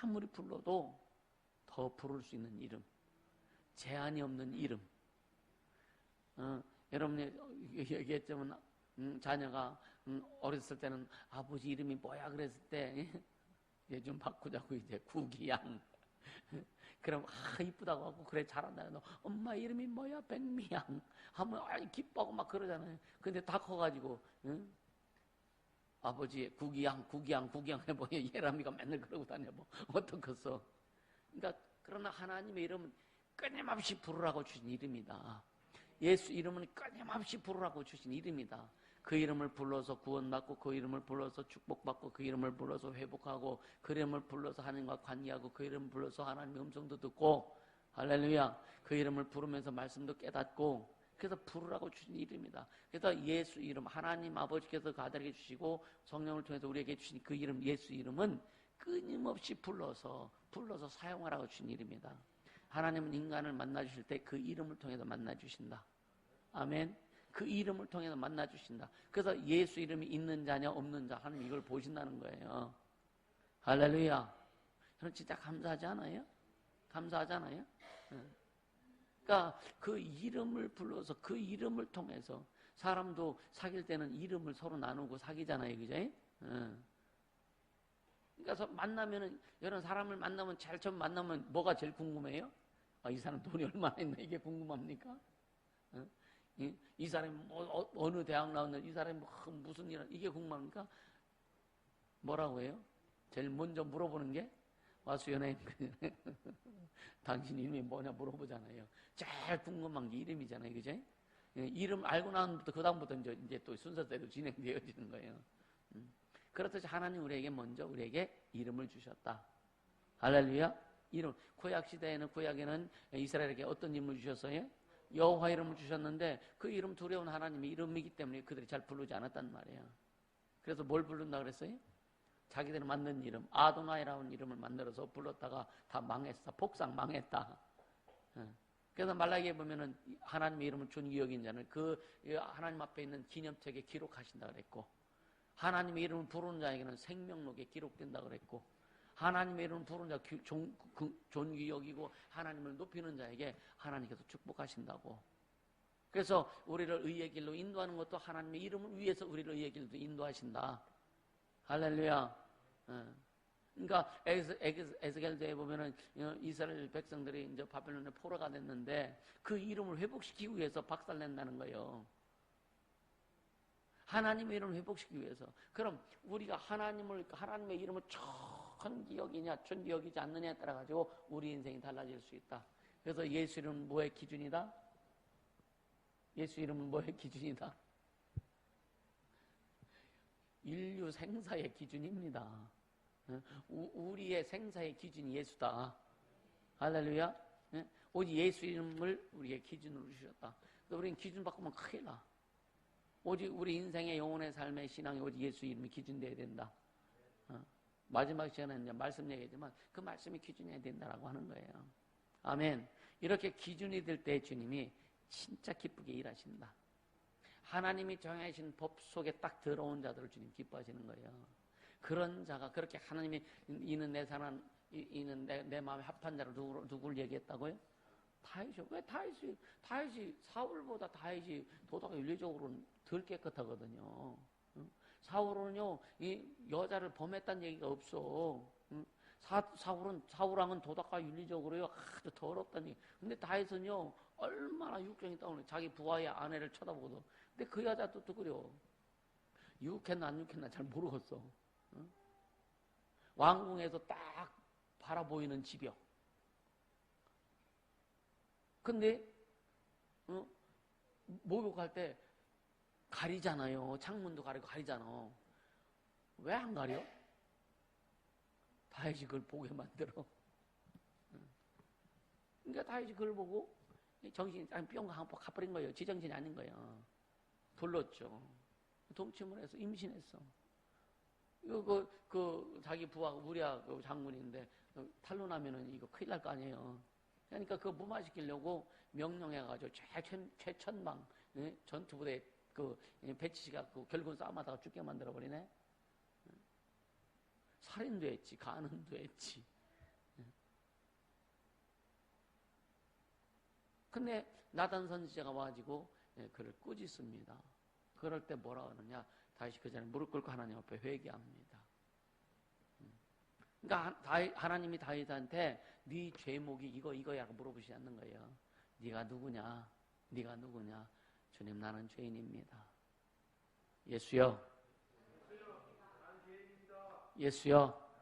아무리 불러도 더 부를 수 있는 이름, 제한이 없는 이름. 여러분이 얘기했지만 자녀가 어렸을 때는 아버지 이름이 뭐야 그랬을 때 이제 좀 바꾸자고 이제 구기양. 그럼 이쁘다고 하고 그래 잘한다. 너 엄마 이름이 뭐야? 백미양. 하면 기뻐하고 막 그러잖아요. 근데 다 커가지고 아버지 구기양 해보여. 예람이가 맨날 그러고 다녀. 뭐 어떡했어? 그러니까 그러나 하나님의 이름은 끊임없이 부르라고 주신 이름이다. 예수 이름은 끊임없이 부르라고 주신 이름이다. 그 이름을 불러서 구원받고, 그 이름을 불러서 축복받고, 그 이름을 불러서 회복하고, 그 이름을 불러서 하나님과 관계하고, 그 이름을 불러서 하나님의 음성도 듣고, 할렐루야. 그 이름을 부르면서 말씀도 깨닫고, 그래서 부르라고 주신 이름이다. 그래서 예수 이름, 하나님 아버지께서 그 아들에게 주시고 성령을 통해서 우리에게 주신 그 이름, 예수 이름은 끊임없이 불러서 사용하라고 주신 이름이다. 하나님은 인간을 만나주실 때 그 이름을 통해서 만나주신다. 아멘. 그 이름을 통해서 만나주신다. 그래서 예수 이름이 있는 자냐 없는 자 하나님 이걸 보신다는 거예요. 할렐루야. 저는 진짜 감사하지 않아요? 감사하잖아요. 그러니까 그 이름을 불러서 그 이름을 통해서 사람도 사귈 때는 이름을 서로 나누고 사귀잖아요. 그죠? 그러니까 만나면은 여러 사람을 만나면 제일 처음 만나면 뭐가 제일 궁금해요? 이 사람 돈이 얼마나 있나 이게 궁금합니까? 이 사람이 어느 대학 나왔는지, 이 사람이 무슨 일, 이게 궁금합니까? 뭐라고 해요? 제일 먼저 물어보는 게, 와수 연예인, 당신 이름이 뭐냐 물어보잖아요. 제일 궁금한 게 이름이잖아요. 그죠? 이름 알고 나면부터, 그다음부터 이제 또 순서대로 진행되어지는 거예요. 그렇듯이 하나님 우리에게 먼저 우리에게 이름을 주셨다. 할렐루야. 이름. 구약시대에는, 구약에는 이스라엘에게 어떤 이름을 주셨어요? 여호와 이름을 주셨는데 그 이름 두려운 하나님의 이름이기 때문에 그들이 잘 부르지 않았단 말이에요. 그래서 뭘 부른다 그랬어요? 자기들이 만든 이름, 아도나이라는 이름을 만들어서 불렀다가 다 망했어. 복상 망했다. 그래서 말라기에 보면은 하나님의 이름을 존귀 여긴 자는 그 하나님 앞에 있는 기념책에 기록하신다 그랬고, 하나님의 이름을 부르는 자에게는 생명록에 기록된다 그랬고, 하나님의 이름을 부르는 자 존귀 여기고 하나님을 높이는 자에게 하나님께서 축복하신다고. 그래서 우리를 의의 길로 인도하는 것도 하나님의 이름을 위해서 우리를 의의 길로 인도하신다. 할렐루야. 그러니까 에스겔서에 보면은 이스라엘 백성들이 이제 바벨론의 포로가 됐는데 그 이름을 회복시키기 위해서 박살낸다는 거예요. 하나님의 이름을 회복시키기 위해서. 그럼 우리가 하나님의 이름을 천기 여기냐 천기 여기지 않느냐에 따라 가지고 우리 인생이 달라질 수 있다. 그래서 예수 이름은 뭐의 기준이다? 예수 이름은 뭐의 기준이다? 인류 생사의 기준입니다. 우리의 생사의 기준이 예수다. 할렐루야. 오직 예수 이름을 우리의 기준으로 주셨다. 그래서 우리는 기준 바꾸면 큰일 나. 오직 우리 인생의 영혼의 삶의 신앙이 오직 예수 이름이 기준되어야 된다. 마지막 시간에 이제 말씀 얘기했지만 그 말씀이 기준이 된다라고 하는 거예요. 아멘. 이렇게 기준이 될 때 주님이 진짜 기쁘게 일하신다. 하나님이 정하신 법 속에 딱 들어온 자들을 주님 기뻐하시는 거예요. 그런 자가 그렇게 하나님이 이는 내 사랑, 이는 내 마음에 합한 자를 누구를 얘기했다고요? 다윗이요. 왜 다윗이 사울보다 다윗이 도덕이 윤리적으로는 덜 깨끗하거든요. 사울은요, 이 여자를 범했다는 얘기가 없어. 사울왕은 도덕과 윤리적으로요, 아주 더럽다는 얘기. 근데 다윗은요, 얼마나 육정이 떠오르는 자기 부하의 아내를 쳐다보거든. 근데 그 여자도 또 그래요. 유혹했나 안 유혹했나 잘 모르겠어. 왕궁에서 딱 바라보이는 집이요. 근데 목욕할 때 가리잖아요. 창문도 가리고 가리잖아. 왜 안 가려? 다윗이 그걸 보게 만들어. 그러니까 다윗이 그걸 보고 정신이 뿅 가버린 거예요. 지정신이 아닌 거예요. 불렀죠. 동침을 해서 임신했어. 자기 부하 우리아 장군인데 탄로나면은 이거 큰일 날 거 아니에요. 그러니까 그거 무마시키려고 명령해가지고 최천망 전투부대 배치시가 결국은 싸움하다가 죽게 만들어버리네. 살인도 했지, 간음도 했지. 근데 나단 선지자가 와가지고 그를 꾸짖습니다. 그럴 때 뭐라 하느냐? 다시 그 전에 무릎 꿇고 하나님 앞에 회개합니다. 그러니까 하나님이 다윗한테 네 죄목이 이거야 물어보시지 않는 거예요. 네가 누구냐? 네가 누구냐? 주님, 나는 죄인입니다. 예수여, 예수여,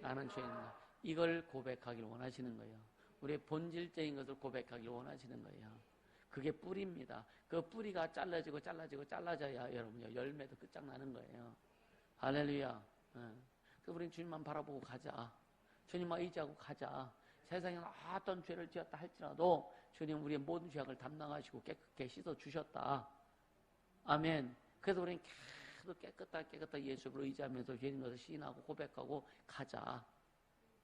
나는 죄인입니다. 이걸 고백하길 원하시는 거예요. 우리의 본질적인 것을 고백하길 원하시는 거예요. 그게 뿌리입니다. 그 뿌리가 잘라져야 여러분요 열매도 끝장나는 거예요. 할렐루야. 그래서 우리는 주님만 바라보고 가자. 주님만 의지하고 가자. 세상에 어떤 죄를 지었다 할지라도 주님 우리의 모든 죄악을 담당하시고 깨끗게 씻어주셨다. 아멘. 그래서 우리는 계속 깨끗하게 예수를 의지하면서 죄인 것을 시인하고 고백하고 가자.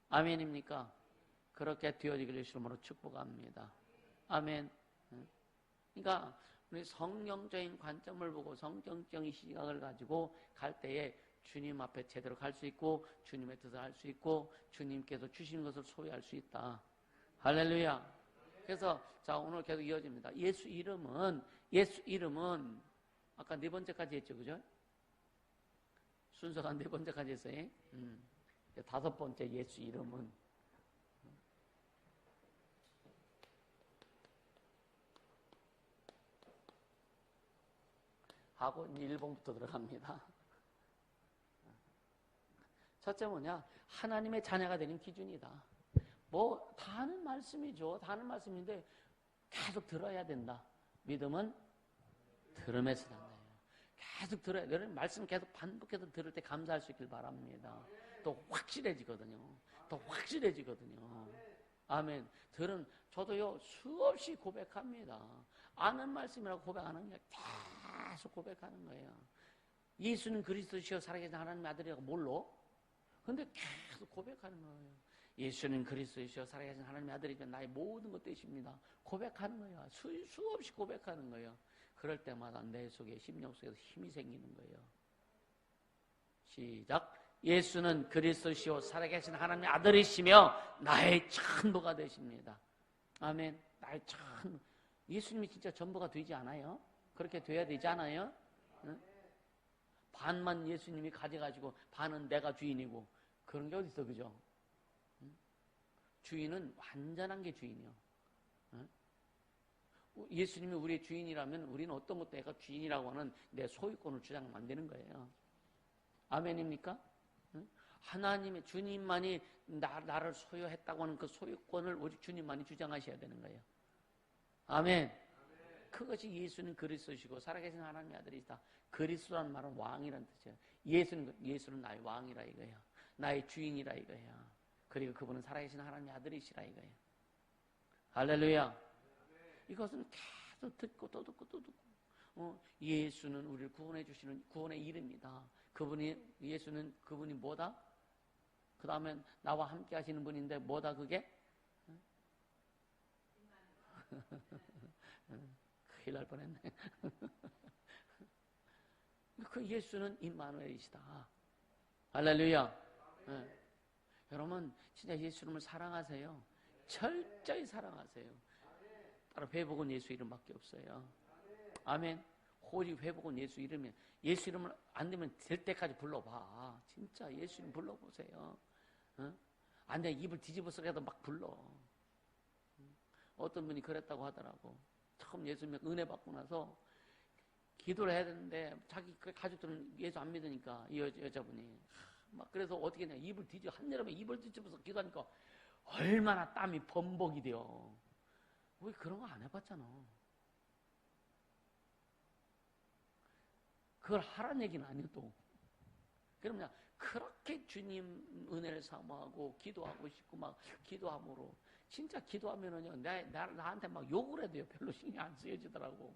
아멘입니까? 그렇게 되어지기를 주님으로 축복합니다. 아멘. 그러니까 우리 성경적인 관점을 보고 성경적인 시각을 가지고 갈 때에 주님 앞에 제대로 갈 수 있고 주님의 뜻을 할 수 있고 주님께서 주신 것을 소유할 수 있다. 할렐루야. 그래서 자 오늘 계속 이어집니다. 예수 이름은 아까 네 번째까지 했죠, 그죠? 순서가 네 번째까지 했어요. 다섯 번째 예수 이름은 하고 1번부터 들어갑니다. 첫째 뭐냐? 하나님의 자녀가 되는 기준이다. 뭐 다 하는 말씀이죠. 다 하는 말씀인데 계속 들어야 된다. 믿음은 들음에서 난다. 계속 들어야 돼요. 여러분 말씀 계속 반복해서 들을 때 감사할 수 있길 바랍니다. 또 확실해지거든요. 아멘. 저도요 수없이 고백합니다. 아는 말씀이라고 고백 안 하는 게 계속 고백하는 거예요. 예수는 그리스도시요 살아계신 하나님의 아들이라고 몰라? 근데 계속 고백하는 거예요. 예수는 그리스도시요 살아계신 하나님의 아들이면 나의 모든 것 되십니다. 고백하는 거예요. 수없이 고백하는 거예요. 그럴 때마다 내 속에 심령 속에서 힘이 생기는 거예요. 시작. 예수는 그리스도시요 살아계신 하나님의 아들이시며 나의 전부가 되십니다. 아멘. 나의 전부. 예수님이 진짜 전부가 되지 않아요? 그렇게 돼야 되지 않아요? 응? 반만 예수님이 가져가지고 반은 내가 주인이고 그런 게 어디 있어, 그죠? 응? 주인은 완전한 게 주인이요. 응? 예수님이 우리의 주인이라면 우리는 어떤 것도 내가 주인이라고 하는 내 소유권을 주장하면 안 되는 거예요. 아멘입니까? 응? 하나님의 주님만이 나를 소유했다고 하는 그 소유권을 오직 주님만이 주장하셔야 되는 거예요. 아멘. 그것이 예수는 그리스도시고 살아계신 하나님의 아들이다. 그리스도라는 말은 왕이라는 뜻이에요. 예수는 나의 왕이라 이거예요. 나의 주인이라 이거예요. 그리고 그분은 살아계신 하나님의 아들이시라 이거예요. 할렐루야. 이것은 계속 듣고 또 듣고 예수는 우리를 구원해 주시는 구원의 이름이다. 예수는 그분이 뭐다? 그 다음에 나와 함께 하시는 분인데 뭐다 그게? 큰일 날 뻔했네. 그 예수는 임마누엘이시다. 할렐루야. 네. 여러분 진짜 예수님을 사랑하세요. 철저히 사랑하세요. 따로 회복은 예수 이름밖에 없어요. 아멘. 오직 회복은 예수 이름이에요. 예수 이름을 안 되면 될 때까지 불러봐. 진짜 예수 이름 불러보세요. 안 돼 입을 뒤집어서라도 막 불러. 어떤 분이 그랬다고 하더라고. 처음 예수님 은혜 받고 나서 기도를 해야 되는데 자기 가족들은 예수 안 믿으니까 이 여자분이 막 그래서 어떻게 했냐 한여름에 입을 뒤집어서 기도하니까 얼마나 땀이 범벅이 돼요. 우리 그런 거 안 해봤잖아. 그걸 하라는 얘기는 아니어도 그러면 그렇게 주님 은혜를 사모하고 기도하고 싶고 막 기도함으로 진짜 기도하면은요 나한테 막 욕을 해도요 별로 신경 안 쓰여지더라고.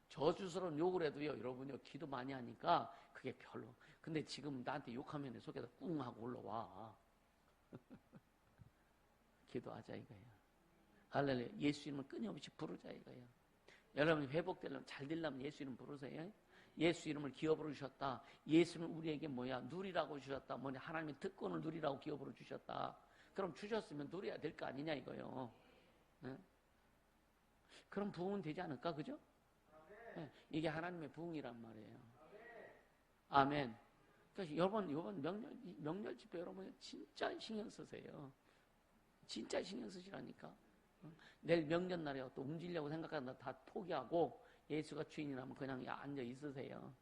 저주스러운 욕을 해도요 여러분요 기도 많이 하니까 그게 별로. 근데 지금 나한테 욕하면 내 속에서 꿍 하고 올라와. 기도하자 이거예요. 할렐루야. 예수 이름을 끊임없이 부르자 이거예요. 여러분이 회복되려면 잘 되려면 예수 이름 부르세요. 예수 이름을 기업으로 주셨다. 예수는 우리에게 뭐야 누리라고 주셨다. 뭐냐 하나님의 특권을 누리라고 기업으로 주셨다. 그럼 주셨으면 누려야 될 거 아니냐 이거요. 예? 그럼 부흥은 되지 않을까, 그죠? 예, 이게 하나님의 부흥이란 말이에요. 아멘. 그래서 이번 명절 집회 여러분 진짜 신경 쓰세요. 진짜 신경 쓰시라니까. 내일 명절날에 또 움직이려고 생각하다 다 포기하고 예수가 주인이라면 그냥 앉아 있으세요.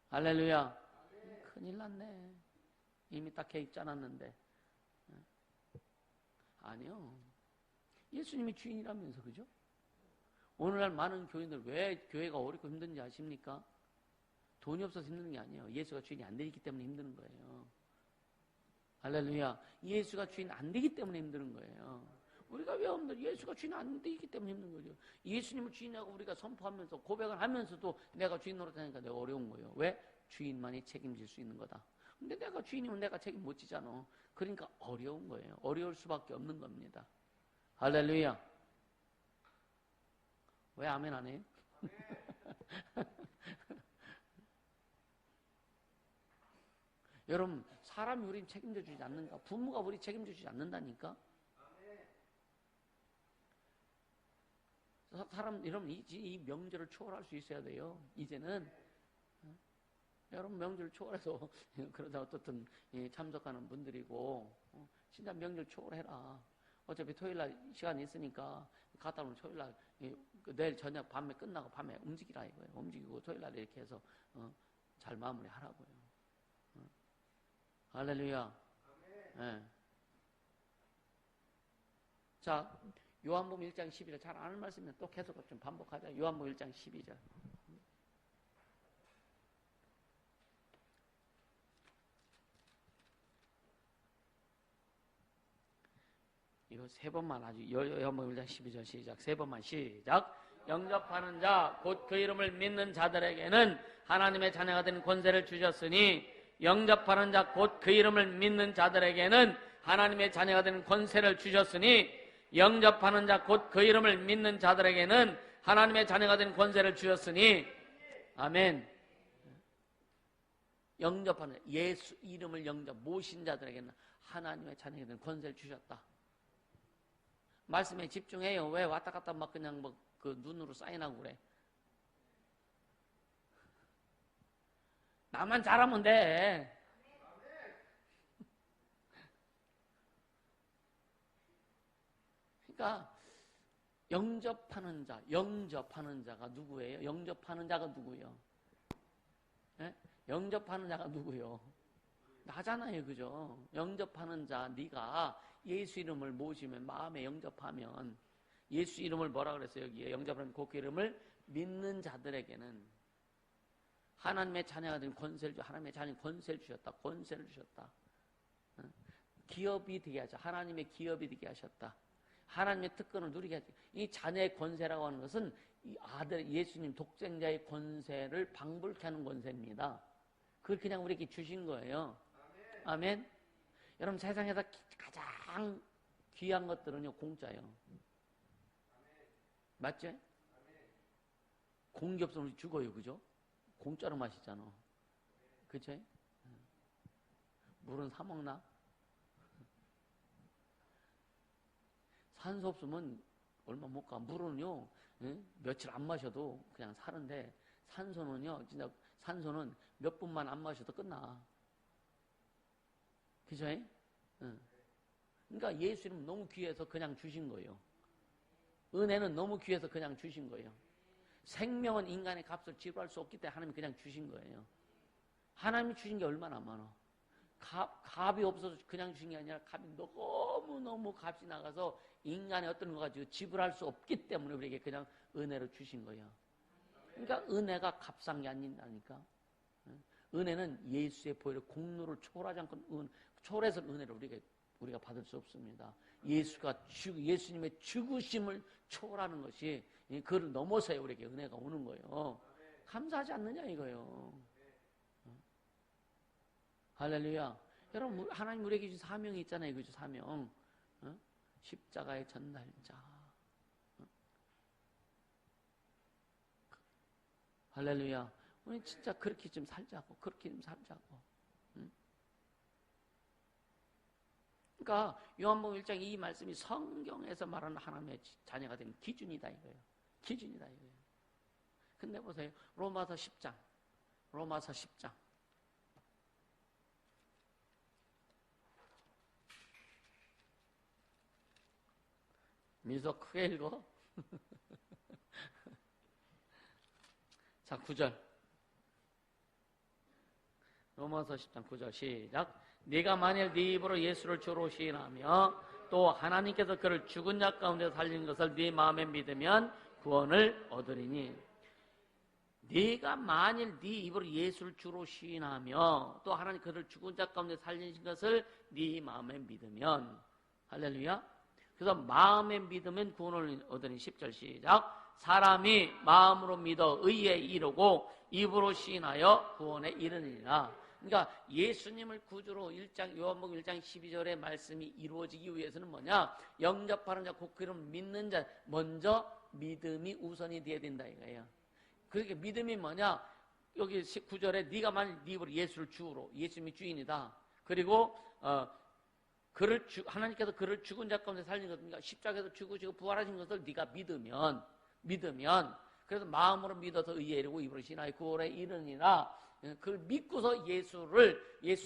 할렐루야. 큰일 났네. 이미 딱 계획 짜놨는데. 아니요. 예수님이 주인이라면서, 그죠? 오늘날 많은 교인들 왜 교회가 어렵고 힘든지 아십니까? 돈이 없어서 힘든 게 아니에요. 예수가 주인이 안 되기 때문에 힘든 거예요. 할렐루야. 예수가 주인 안 되기 때문에 힘든 거예요. 우리가 왜 없는 예수가 주인 안 되기 때문에 힘든 거죠. 예수님을 주인하고 우리가 선포하면서 고백을 하면서도 내가 주인 노릇하니까 내가 어려운 거예요. 왜? 주인만이 책임질 수 있는 거다. 근데 내가 주인이면 내가 책임 못 지잖아. 그러니까 어려운 거예요. 어려울 수밖에 없는 겁니다. 할렐루야. 왜 아멘 안 해요? 여러분, 사람이 우리는 책임져 주지 않는가? 부모가 우리 책임져 주지 않는다니까? 사람, 여러분, 이 명절을 초월할 수 있어야 돼요. 이제는. 여러분, 명절 초월해서, 그러다 어떻든 참석하는 분들이고, 진짜 명절 초월해라. 어차피 토요일날 시간이 있으니까, 갔다 오면 토요일날, 내일 저녁 밤에 끝나고 밤에 움직이라 이거예요. 움직이고 토요일날 이렇게 해서, 잘 마무리 하라고요. 할렐루야. 네. 자, 요한복음 1장 12절 잘 아는 말씀이면 또 계속 좀 반복하자. 요한복음 1장 12절. 이거 세 번만 아주 요한복음 1장 12절 시작. 세 번만 시작. 영접하는 자 곧 그 이름을 믿는 자들에게는 하나님의 자녀가 되는 권세를 주셨으니 영접하는 자 곧 그 이름을 믿는 자들에게는 하나님의 자녀가 되는 권세를 주셨으니 영접하는 자 곧 그 이름을 믿는 자들에게는 하나님의 자녀가 되는 권세를 주셨으니 아멘. 영접하는 예수 이름을 모신 자들에게는 하나님의 자녀가 되는 권세를 주셨다. 말씀에 집중해요. 왜 왔다 갔다 막 그냥 그 눈으로 사인하고 그래. 나만 잘하면 돼. 그러니까 영접하는 자가 누구예요? 영접하는 자가 누구예요? 네? 영접하는 자가 누구예요? 나잖아요, 그죠? 영접하는 자, 네가 예수 이름을 모시면 마음에 영접하면 예수 이름을 뭐라 그랬어요? 여기에 영접하는 그 이름을 믿는 자들에게는 하나님의 자녀가 된 권세를 하나님의 자녀 권세를 주셨다. 권세를 주셨다. 기업이 되게 하셨다. 하나님의 기업이 되게 하셨다. 하나님의 특권을 누리게 하셨다. 이 자녀의 권세라고 하는 것은 이 아들 예수님 독생자의 권세를 방불케 하는 권세입니다. 그걸 그냥 우리에게 주신 거예요. 아멘. 여러분 세상에서 가장 귀한 것들은요 공짜예요. 맞죠? 공기 없으면 우리 죽어요, 그죠? 공짜로 마시잖아. 그쵸? 물은 사 먹나? 산소 없으면 얼마 못 가. 물은요, 며칠 안 마셔도 그냥 사는데, 산소는요, 진짜, 산소는 몇 분만 안 마셔도 끝나. 그죠? 그러니까 예수 이름 너무 귀해서 그냥 주신 거예요. 은혜는 너무 귀해서 그냥 주신 거예요. 생명은 인간의 값을 지불할 수 없기 때문에 하나님이 그냥 주신 거예요. 하나님이 주신 게 얼마나 많아. 값이 없어서 그냥 주신 게 아니라 값이 너무너무 값이 나가서 인간의 어떤 거 가지고 지불할 수 없기 때문에 우리에게 그냥 은혜로 주신 거예요. 그러니까 은혜가 값싼 게 아닌다니까. 은혜는 예수의 보혈의 공로를 초월하지 않고 초월해서 은혜를 우리가 받을 수 없습니다. 예수님의 죽으심을 초월하는 것이 그를 넘어서야 우리에게 은혜가 오는 거예요. 감사하지 않느냐 이거예요. 할렐루야. 여러분 하나님 우리에게 주신 사명이 있잖아요. 그죠? 사명. 십자가의 전달자. 할렐루야. 우리 진짜 그렇게 좀 살자고. 그렇게 좀 살자고. 그러니까 요한복음 1장 이 말씀이 성경에서 말하는 하나님의 자녀가 되는 기준이다 이거예요. 기준이다 이거예요. 근데 보세요. 로마서 10장. 민서 크게 읽어. 자, 9절. 로마서 10장 9절 시작. 네가 만일 네 입으로 예수를 주로 시인하며 또 하나님께서 그를 죽은 자 가운데 살린 것을 네 마음에 믿으면 구원을 얻으리니. 네가 만일 네 입으로 예수를 주로 시인하며 또 하나님 그를 죽은 자 가운데 살리신 것을 네 마음에 믿으면, 할렐루야. 그래서 마음에 믿으면 구원을 얻으니. 10절 시작. 사람이 마음으로 믿어 의에 이르고 입으로 시인하여 구원에 이르느니라. 그러니까 예수님을 구주로 요한복음 1장 12절의 말씀이 이루어지기 위해서는 뭐냐? 영접하는 자, 곧 그를 믿는 자, 먼저 믿음이 우선이 돼야 된다 이거예요. 그렇게 믿음이 뭐냐? 여기 19절에 네가 만일 네 입으로 예수를 주로, 예수님이 주인이다. 그리고 하나님께서 그를 죽은 자 가운데 살린 것, 그러니까 십자가에서 죽으시고 부활하신 것을 네가 믿으면, 그래서 마음으로 믿어서 의에 이르고 입으로 신하여 구원에 이르니라. 그걸 믿고서 예수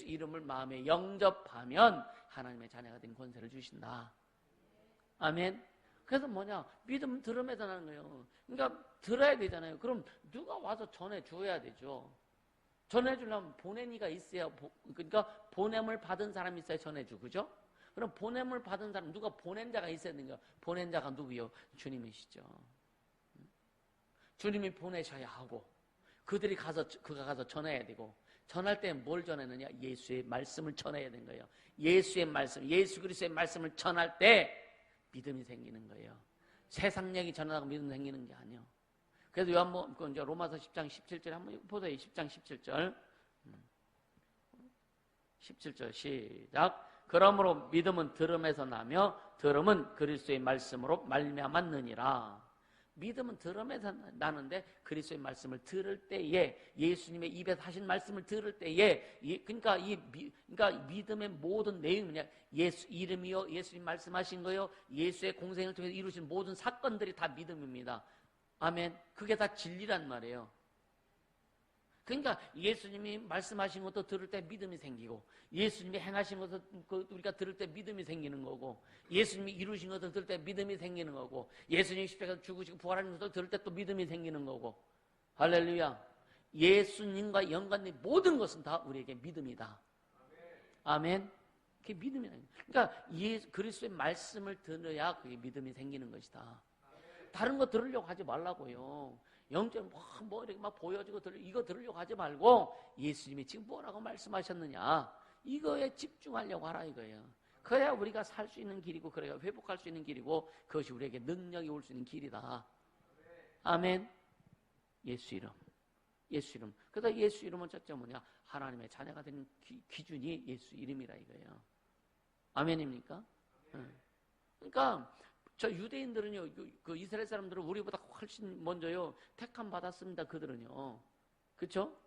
이름을 마음에 영접하면 하나님의 자녀가 된 권세를 주신다. 아멘. 그래서 뭐냐? 믿음 들음에서 나는 거예요. 그러니까 들어야 되잖아요. 그럼 누가 와서 전해줘야 되죠. 전해주려면 보낸 이가 있어야, 그러니까 보냄을 받은 사람이 있어야 전해주, 그죠? 그럼 보냄을 받은 사람, 누가 보낸 자가 있어야 되는 거야. 보낸 자가 누구요? 주님이시죠. 주님이 보내셔야 하고, 그가 가서 전해야 되고, 전할 때 뭘 전하느냐? 예수의 말씀을 전해야 되는 거예요. 예수의 말씀, 예수 그리스도의 말씀을 전할 때 믿음이 생기는 거예요. 세상 얘기 전하다가 믿음 생기는 게 아니에요. 그래서 로마서 10장 17절 한번 보세요. 10장 17절. 17절 시작. 그러므로 믿음은 들음에서 나며 들음은 그리스도의 말씀으로 말미암았느니라. 믿음은 들음에서 나는데 그리스도의 말씀을 들을 때에, 예수님의 입에서 하신 말씀을 들을 때에, 그러니까 믿음의 모든 내용이 뭐냐? 예수 이름이요, 예수님 말씀하신 거요, 예수의 공생을 통해서 이루신 모든 사건들이 다 믿음입니다. 아멘. 그게 다 진리란 말이에요. 그러니까 예수님이 말씀하신 것도 들을 때 믿음이 생기고, 예수님이 행하신 것도 우리가 들을 때 믿음이 생기는 거고, 예수님이 이루신 것도 들을 때 믿음이 생기는 거고, 예수님이 십자가에서 죽으시고 부활하신 것도 들을 때 또 믿음이 생기는 거고. 할렐루야. 예수님과 연관된 모든 것은 다 우리에게 믿음이다. 아멘. 그게 믿음이야. 그러니까 그리스도의 말씀을 들어야 그게 믿음이 생기는 것이다. 다른 거 들으려고 하지 말라고요. 영적 뭐 이렇게 막 보여지고 이거 들으려고 하지 말고 예수님이 지금 뭐라고 말씀하셨느냐, 이거에 집중하려고 하라 이거예요. 그래야 우리가 살 수 있는 길이고, 그래야 회복할 수 있는 길이고, 그것이 우리에게 능력이 올 수 있는 길이다. 아멘. 예수 이름. 그래서 예수 이름은 첫째 뭐냐? 하나님의 자녀가 되는 기준이 예수 이름이라 이거예요. 아멘입니까? 그러니까 저 유대인들은요, 그 이스라엘 사람들은 우리보다 훨씬 먼저요 택함 받았습니다. 그들은요, 그렇죠?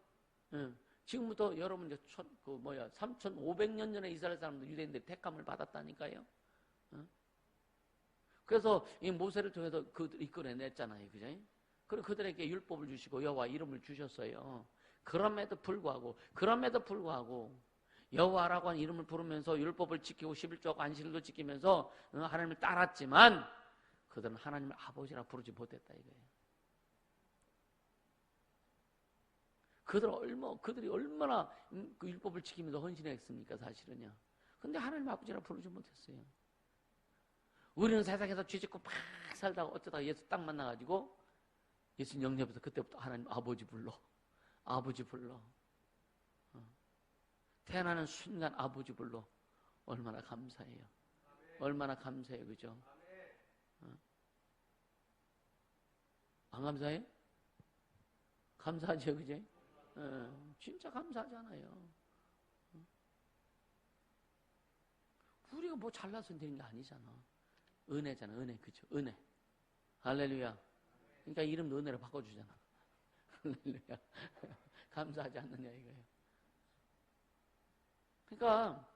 지금부터 여러분 이제 3,500년 전에 이스라엘 사람들, 유대인들이 택함을 받았다니까요. 그래서 이 모세를 통해서 그들 이끌어냈잖아요, 그죠? 그리고 그들에게 율법을 주시고 여호와 이름을 주셨어요. 그럼에도 불구하고 여호와라고 하는 이름을 부르면서 율법을 지키고 11조하고 안식일도 지키면서 하나님을 따랐지만 그들은 하나님을 아버지라 부르지 못했다 이거예요. 그들이 얼마나 그 율법을 지키면서 헌신했습니까, 사실은요. 근데 하나님 아버지라 부르지 못했어요. 우리는 세상에서 죄짓고 막 살다가 어쩌다가 예수 딱 만나가지고 예수님 영접해서 그때부터 하나님 아버지 불러. 태어나는 순간 아버지 불러. 얼마나 감사해요. 얼마나 감사해요, 그죠? 안 감사해요? 감사하죠, 그죠? 진짜 감사하잖아요. 우리가 뭐 잘나서 되는 게 아니잖아. 은혜잖아, 은혜, 그죠? 은혜. 할렐루야. 그러니까 이름도 은혜로 바꿔주잖아. 할렐루야. 감사하지 않느냐 이거예요. 그러니까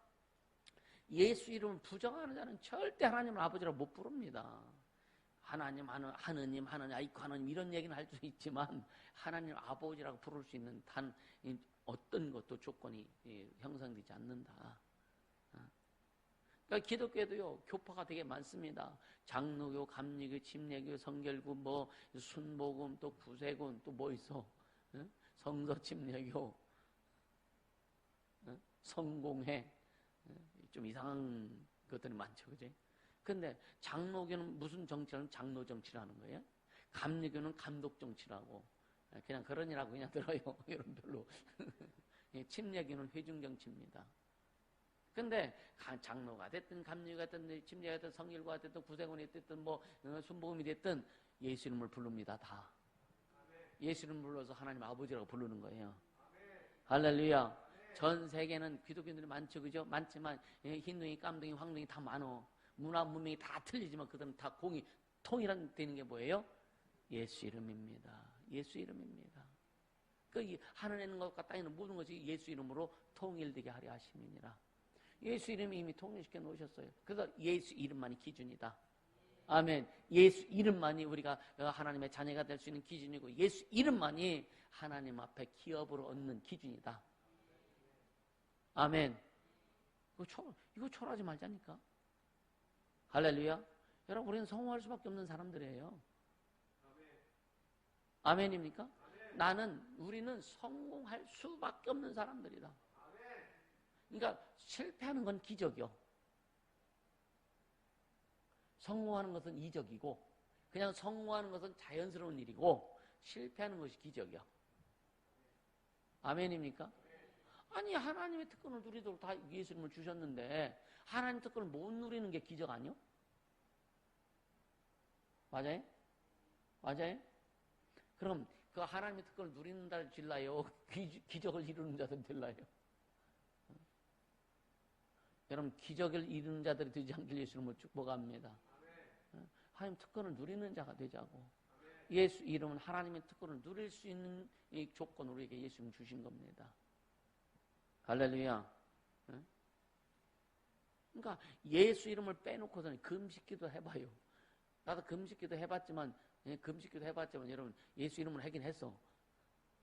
예수 이름을 부정하는 자는 절대 하나님을 아버지라고 못 부릅니다. 하나님, 아이고 하나님 이런 얘기는 할 수 있지만 하나님 아버지라고 부를 수 있는 단 어떤 것도 조건이 형성되지 않는다. 그러니까 기독교에도요 교파가 되게 많습니다. 장로교, 감리교, 침례교, 성결교, 뭐 순복음, 또 구세군, 또 뭐 있어? 성서 침례교, 성공회, 좀 이상한 것들이 많죠, 그지? 근데 장로교는 무슨 정치라는 장로 정치라는 거예요. 감리교는 감독 정치라고 그냥 그러니라고 그냥 들어요. 이런 별로. 침례교는 회중 정치입니다. 근데 장로가 됐든 감리교가 됐든 침례가 됐든 성결교가 됐든 구세군이 됐든 뭐 순복음이 됐든 예수 이름을 부릅니다. 다. 예수 이름을 불러서 하나님 아버지라고 부르는 거예요. 할렐루야. 전 세계는 기독교인들이 많죠, 그죠? 많지만 흰둥이, 깜둥이, 황둥이 다 많어. 문화 문명이 다 틀리지만 그들은 다 공이 통일되는 게 뭐예요? 예수 이름입니다. 예수 이름입니다. 그 하늘에 있는 것과 땅에 있는 모든 것이 예수 이름으로 통일되게 하려 하심이니라. 예수 이름이 이미 통일시켜 놓으셨어요. 그래서 예수 이름만이 기준이다. 아멘. 예수 이름만이 우리가 하나님의 자녀가 될 수 있는 기준이고 예수 이름만이 하나님 앞에 기업으로 얻는 기준이다. 아멘. 이거 초라하지 말자니까. 할렐루야. 여러분 우리는 성공할 수밖에 없는 사람들이에요. 아멘입니까? 우리는 성공할 수밖에 없는 사람들이다. 그러니까 실패하는 건 기적이요. 성공하는 것은 이적이고 그냥 성공하는 것은 자연스러운 일이고 실패하는 것이 기적이요. 아멘입니까? 아니 하나님의 특권을 누리도록 다 예수 이름을 주셨는데 하나님 특권을 못 누리는 게 기적 아니요? 맞아요? 맞아요? 그럼 그 하나님의 특권을 누리는 자를 질라요? 기적을 이루는 자들 될라요? 여러분 기적을 이루는 자들이 되지 않길 예수 이름으로 축복합니다. 하나님 특권을 누리는 자가 되자고. 예수 이름은 하나님의 특권을 누릴 수 있는 이 조건으로 우리에게 예수 이름을 주신 겁니다. 할렐루야. 그러니까 예수 이름을 빼놓고서는 금식기도 해봐요. 나도 금식기도 해봤지만 여러분 예수 이름을 하긴 했어.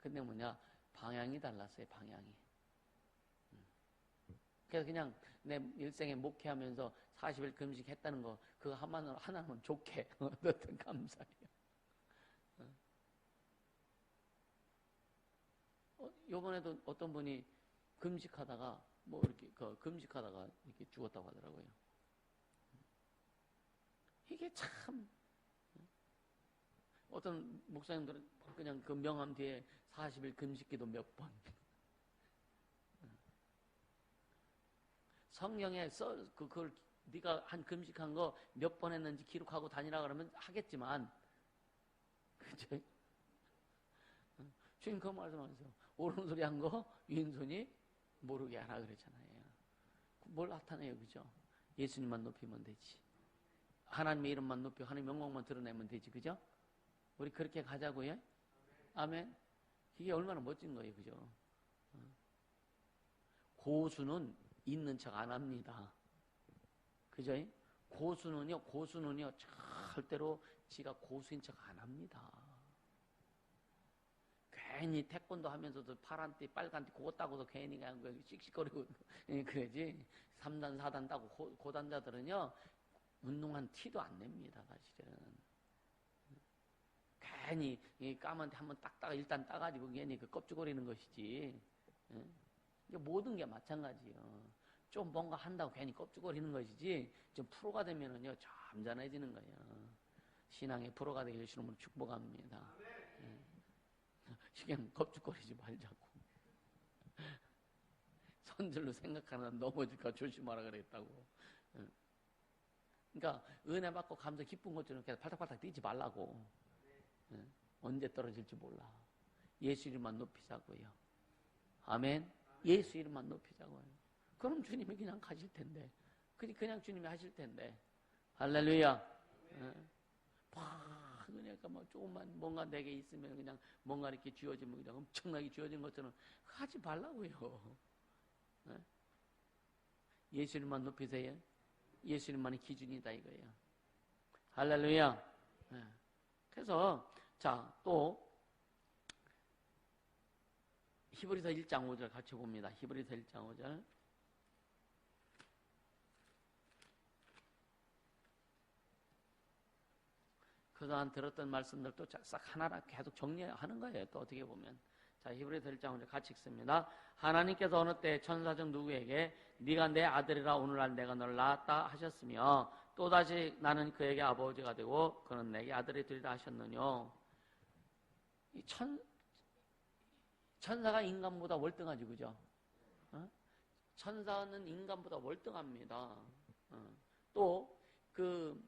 근데 뭐냐 방향이 달랐어요. 방향이. 그래서 그냥 내 일생에 목회하면서 40일 금식했다는 거 그거 하나는 좋게 어떤 감사해요. 요번에도 어떤 분이 금식하다가 금식하다가 이렇게 죽었다고 하더라고요. 이게 참 어떤 목사님들은 그냥 그 명함 뒤에 40일 금식기도 몇 번. 성경에 그걸 네가 한 금식한 거 몇 번 했는지 기록하고 다니라 그러면 하겠지만, 그죠? 주님 그 말씀하세요. 오른손이 한 거 왼손이 모르게 하라 그랬잖아요. 뭘 나타내요, 그죠? 예수님만 높이면 되지. 하나님의 이름만 높이고 하나님의 영광만 드러내면 되지, 그죠? 우리 그렇게 가자고요. 아멘. 이게 얼마나 멋진 거예요, 그죠? 고수는 있는 척 안 합니다. 그죠? 고수는요, 절대로 지가 고수인 척 안 합니다. 괜히 태권도 하면서도 파란띠, 빨간띠 그거 따고도 괜히 그냥 씩씩거리고 그러지. 3단, 4단 따고 고단자들은요, 운동한 티도 안 냅니다, 사실은. 괜히 까만 데 한번 딱 일단 따가지고 괜히 그 껍죽거리는 것이지. 모든 게 마찬가지예요. 좀 뭔가 한다고 괜히 껍죽거리는 것이지 좀 프로가 되면은요 점잖해지는 거예요. 신앙의 프로가 되길 주님으로 축복합니다. 그냥 껍죽거리지 말자고. 선절로 생각하는 넘어질까 조심하라 그랬다고. 그러니까 은혜 받고 감사 기쁜 것처럼 계속 팔딱팔딱 뛰지 말라고. 언제 떨어질지 몰라. 예수 이름만 높이자고요. 아멘. 예수 이름만 높이자고요. 그럼 주님이 그냥 가실 텐데. 그냥 주님이 하실 텐데. 할렐루야. 그러니까 뭐 조금만 뭔가 내게 있으면 그냥 뭔가 이렇게 쥐어지면 그냥 엄청나게 쥐어진 것처럼 하지 말라고요. 예수님만 높이세요. 예수님만이 기준이다 이거예요. 할렐루야. 네. 그래서 자, 또 히브리서 1장 5절 같이 봅니다. 히브리서 1장 5절. 그동안 들었던 말씀들 또 싹 하나하나 계속 정리하는 거예요. 또 어떻게 보면. 자, 히브리서 1장 5절 같이 읽습니다. 하나님께서 어느 때 천사 중 누구에게 네가 내 아들이라 오늘날 내가 너를 낳았다 하셨으며 또다시 나는 그에게 아버지가 되고 그는 내게 아들이 되리라 하셨느뇨. 이 천사가 인간보다 월등하지, 그죠? 천사는 인간보다 월등합니다. 또 그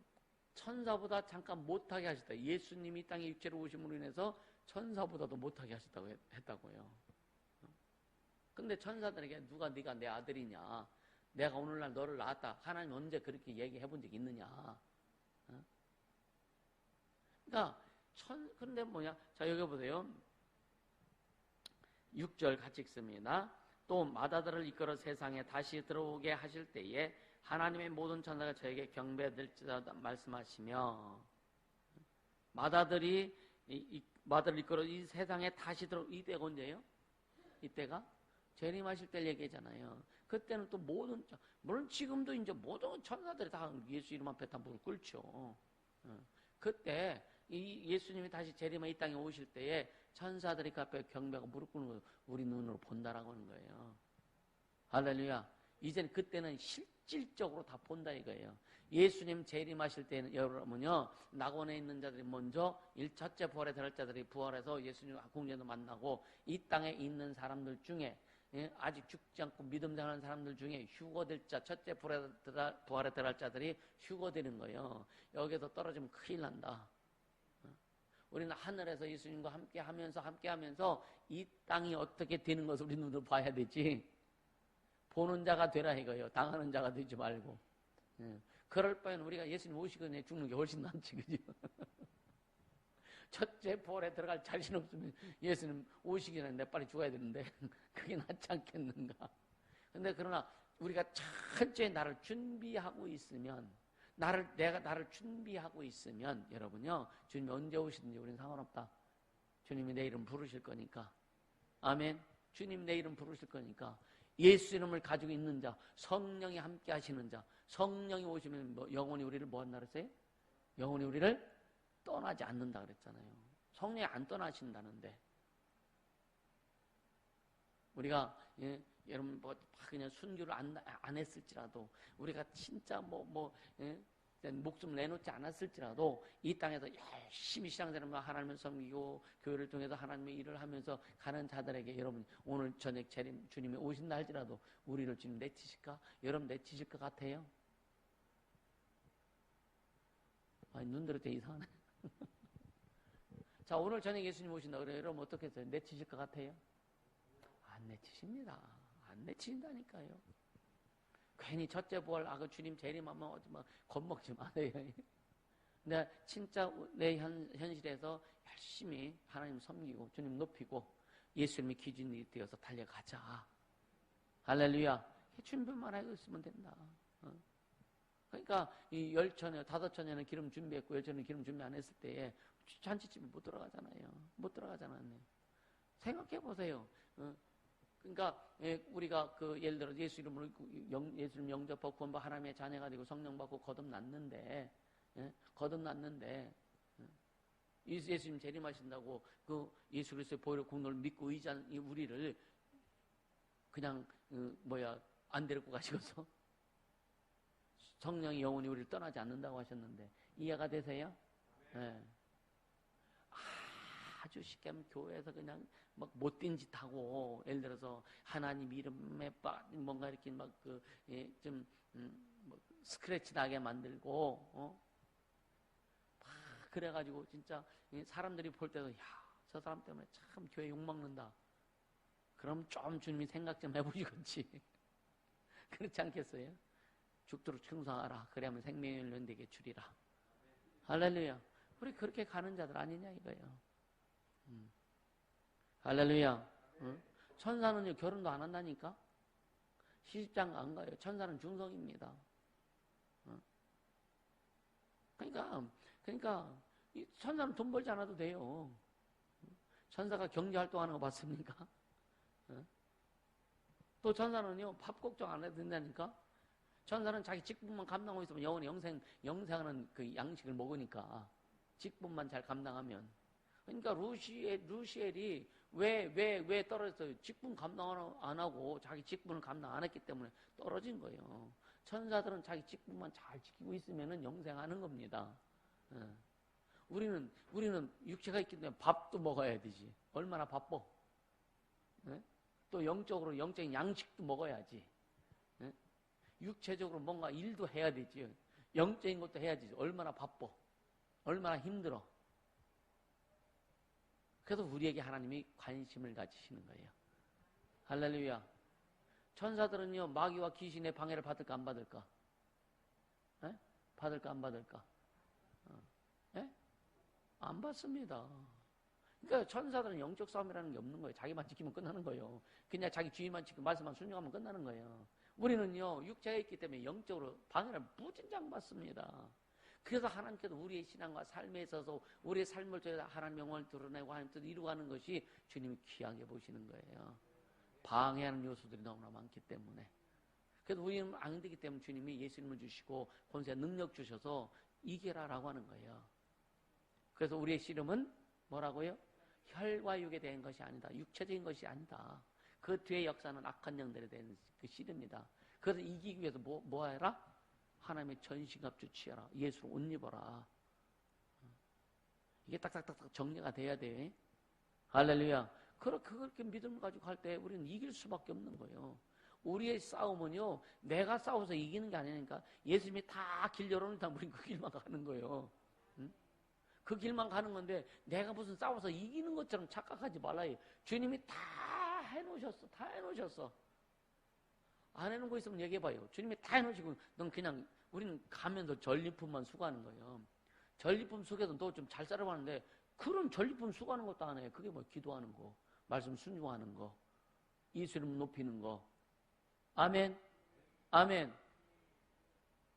천사보다 잠깐 못하게 하셨다. 예수님이 땅에 육체로 오심으로 인해서 천사보다도 못하게 하셨다고 했다고요. 근데 천사들에게 누가 네가 내 아들이냐, 내가 오늘날 너를 낳았다, 하나님 언제 그렇게 얘기해 본 적이 있느냐. 그러니까 근데 뭐냐, 자 여기 보세요. 6절 같이 읽습니다. 또 마다들을 이끌어 세상에 다시 들어오게 하실 때에 하나님의 모든 천사가 저에게 경배될지라 말씀하시며, 마다들을 이끌어 이 세상에 다시 들어, 이때가 언제예요? 이때가 재림하실 때 얘기잖아요. 그때는 또 물론 지금도 이제 모든 천사들이 다 예수 이름 앞에 다 무릎 꿇죠. 그때 이 예수님이 다시 재림하 이 땅에 오실 때에 천사들이 그 앞에 경배하고 무릎 꿇는 걸 우리 눈으로 본다라고 하는 거예요. 할렐루야. 이제는 그때는 실질적으로 다 본다 이거예요. 예수님 재림하실 때는 여러분요, 낙원에 있는 자들이 먼저 첫째 부활에 들어갈 자들이 부활해서 예수님 공중에서 만나고, 이 땅에 있는 사람들 중에 아직 죽지 않고 믿음 생활하는 사람들 중에 휴거될 자, 첫째 부활에 들어갈 자들이 휴거되는 거예요. 여기서 떨어지면 큰일 난다. 우리는 하늘에서 예수님과 함께 하면서 이 땅이 어떻게 되는 것을 우리 눈으로 봐야 되지. 보는 자가 되라 이거예요. 당하는 자가 되지 말고. 그럴 바에는 우리가 예수님 오시기 전에 죽는 게 훨씬 낫지, 그죠? 첫째 부활에 들어갈 자신 없으면 예수님 오시기 전에 내 빨리 죽어야 되는데 그게 낫지 않겠는가. 근데 그러나 우리가 철저히 나를 준비하고 있으면, 내가 나를 준비하고 있으면, 여러분요, 주님이 언제 오시든지 우리는 상관없다. 주님이 내 이름 부르실 거니까. 아멘. 주님 내 이름 부르실 거니까. 예수 이름을 가지고 있는 자, 성령이 함께 하시는 자, 성령이 오시면 영원히 우리를 뭐 한다 그랬어요? 영원히 우리를 떠나지 않는다 그랬잖아요. 성령이 안 떠나신다는데. 우리가 여러분 그냥 순교를 안 했을지라도, 우리가 진짜 목숨 내놓지 않았을지라도 이 땅에서 열심히 신앙생활을 하나님을 섬기고 교회를 통해서 하나님의 일을 하면서 가는 자들에게, 여러분 오늘 저녁 주님이 오신다 할지라도 우리를 주님 내치실까? 여러분 내치실 것 같아요? 아니, 눈 들을 때 이상하네. 자, 오늘 저녁 예수님 오신다 그래요. 여러분 어떻게 했어요? 내치실 것 같아요? 안 내치십니다. 안 내치신다니까요. 괜히 첫째 부활, 주님 재림하면 겁먹지 마세요. 근데 진짜 내 현실에서 열심히 하나님 섬기고 주님 높이고 예수님의 기준이 되어서 달려가자. 할렐루야. 준비만 하고 있으면 된다. 그러니까 이 10처녀, 5처녀는 기름 준비했고 10처녀는 기름 준비 안 했을 때에 잔치집에 못 들어가잖아요. 못 들어가잖아요. 생각해 보세요. 그러니까 우리가 예를 들어 예수 이름으로 예수님 영접하고 구원받고 하나님의 자녀가 되고 성령 받고 거듭났는데 예수님 재림하신다고 그 예수 그리스도의 보혈의 공로를 믿고 의지한 우리를 그냥 안 데리고 가시고서 성령이 영원히 우리를 떠나지 않는다고 하셨는데 이해가 되세요? 네. 아주 쉽게 하면 교회에서 그냥 못된 짓 하고, 예를 들어서 하나님 이름에 뭔가 이렇게 스크래치 나게 만들고, 그래가지고 진짜 사람들이 볼 때도 저 사람 때문에 참 교회 욕먹는다. 그럼 좀 주님이 생각 좀 해보시겠지. 그렇지 않겠어요? 죽도록 충성하라. 그래야만 생명의 연련되게 주리라. 할렐루야. 우리 그렇게 가는 자들 아니냐 이거예요. 할렐루야. 천사는요 결혼도 안 한다니까. 시집장가 안 가요. 천사는 중성입니다. 그러니까 이 천사는 돈 벌지 않아도 돼요. 천사가 경제활동하는 거 봤습니까? 또 천사는요, 밥 걱정 안 해도 된다니까? 천사는 자기 직분만 감당하고 있으면 영원히 영생하는 그 양식을 먹으니까. 직분만 잘 감당하면. 그러니까 루시엘이 왜 떨어졌어요? 직분 감당 안 하고 자기 직분을 감당 안 했기 때문에 떨어진 거예요. 천사들은 자기 직분만 잘 지키고 있으면 영생하는 겁니다. 우리는 육체가 있기 때문에 밥도 먹어야 되지. 얼마나 바빠. 또 영적인 양식도 먹어야지. 육체적으로 뭔가 일도 해야 되지. 영적인 것도 해야지. 얼마나 바빠. 얼마나 힘들어. 그래서 우리에게 하나님이 관심을 가지시는 거예요. 할렐루야. 천사들은요, 마귀와 귀신의 방해를 받을까 안 받을까? 받을까 안 받을까? 안 받습니다. 그러니까 천사들은 영적 싸움이라는 게 없는 거예요. 자기만 지키면 끝나는 거예요. 그냥 자기 주인만 지키고 말씀만 순종하면 끝나는 거예요. 우리는요, 육체가 있기 때문에 영적으로 방해를 무진장 받습니다. 그래서 하나님께서 우리의 신앙과 삶에 있어서 우리의 삶을 통해서 하나님의 영광을 드러내고 하나님 뜻을 이루어가는 것이 주님이 귀하게 보시는 거예요. 방해하는 요소들이 너무나 많기 때문에. 그래서 우리는 안 되기 때문에 주님이 예수님을 주시고 권세 능력 주셔서 이겨라라고 하는 거예요. 그래서 우리의 씨름은 뭐라고요? 혈과 육에 대한 것이 아니다. 육체적인 것이 아니다. 그 뒤에 역사는 악한 영들에 대한 그 씨름입니다. 그래서 이기기 위해서 뭐 해라? 하나님의 전신갑주 취하라. 예수로 옷 입어라. 이게 딱딱딱딱 정리가 돼야 돼. 할렐루야. 그렇게 믿음을 가지고 갈 때 우리는 이길 수밖에 없는 거예요. 우리의 싸움은요, 내가 싸워서 이기는 게 아니니까 예수님이 다 길 열어놓다 우리는 그 길만 가는 거예요. 응? 그 길만 가는 건데 내가 무슨 싸워서 이기는 것처럼 착각하지 말라요. 주님이 다 해놓으셨어. 다 해놓으셨어. 안 해놓은 거 있으면 얘기해봐요. 주님이 다 해놓으시고 넌 그냥 우리는 가면서 전리품만 수고하는 거예요. 전리품 속에서 너 좀 잘 살아봤는데 그런 전리품 수고하는 것도 안 해. 그게 뭐 기도하는 거, 말씀 순종하는 거, 예수님 높이는 거. 아멘. 아멘.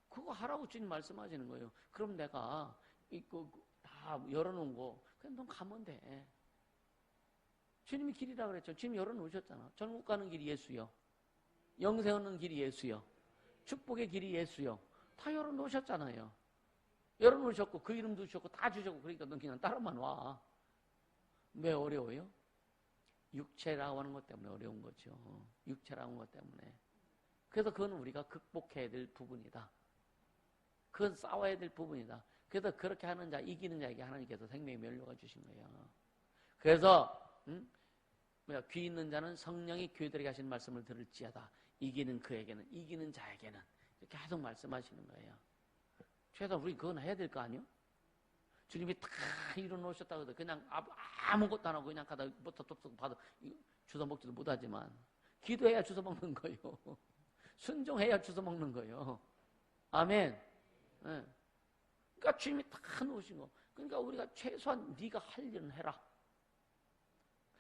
그거 하라고 주님 말씀하시는 거예요. 그럼 내가 이거 다 열어놓은 거 그냥 넌 가면 돼. 주님이 길이라 그랬죠. 주님 열어놓으셨잖아. 천국 가는 길이 예수요. 영생 얻는 길이 예수요. 축복의 길이 예수요. 다 열어놓으셨잖아요. 열어놓으셨고 그 이름도 주셨고 다 주셨고 그러니까 넌 그냥 따라만 와. 왜 어려워요? 육체라고 하는 것 때문에 어려운 거죠. 육체라고 하는 것 때문에. 그래서 그건 우리가 극복해야 될 부분이다. 그건 싸워야 될 부분이다. 그래서 그렇게 하는 자, 이기는 자에게 하나님께서 생명의 면류가 주신 거예요. 그래서 귀 있는 자는 성령이 교회들에게 하신 말씀을 들을지어다. 이기는 그에게는, 이기는 자에게는 이렇게 계속 말씀하시는 거예요. 최소 우리 그건 해야 될 거 아니요? 주님이 다 이뤄놓으셨다고 해도 그냥 아무것도 안 하고 그냥 가다 부터 톱 받아 주워 먹지도 못하지만 기도해야 주워 먹는 거예요. 순종해야 주워 먹는 거예요. 아멘. 네. 그러니까 주님이 다 놓으신 거. 그러니까 우리가 최소한 네가 할 일은 해라.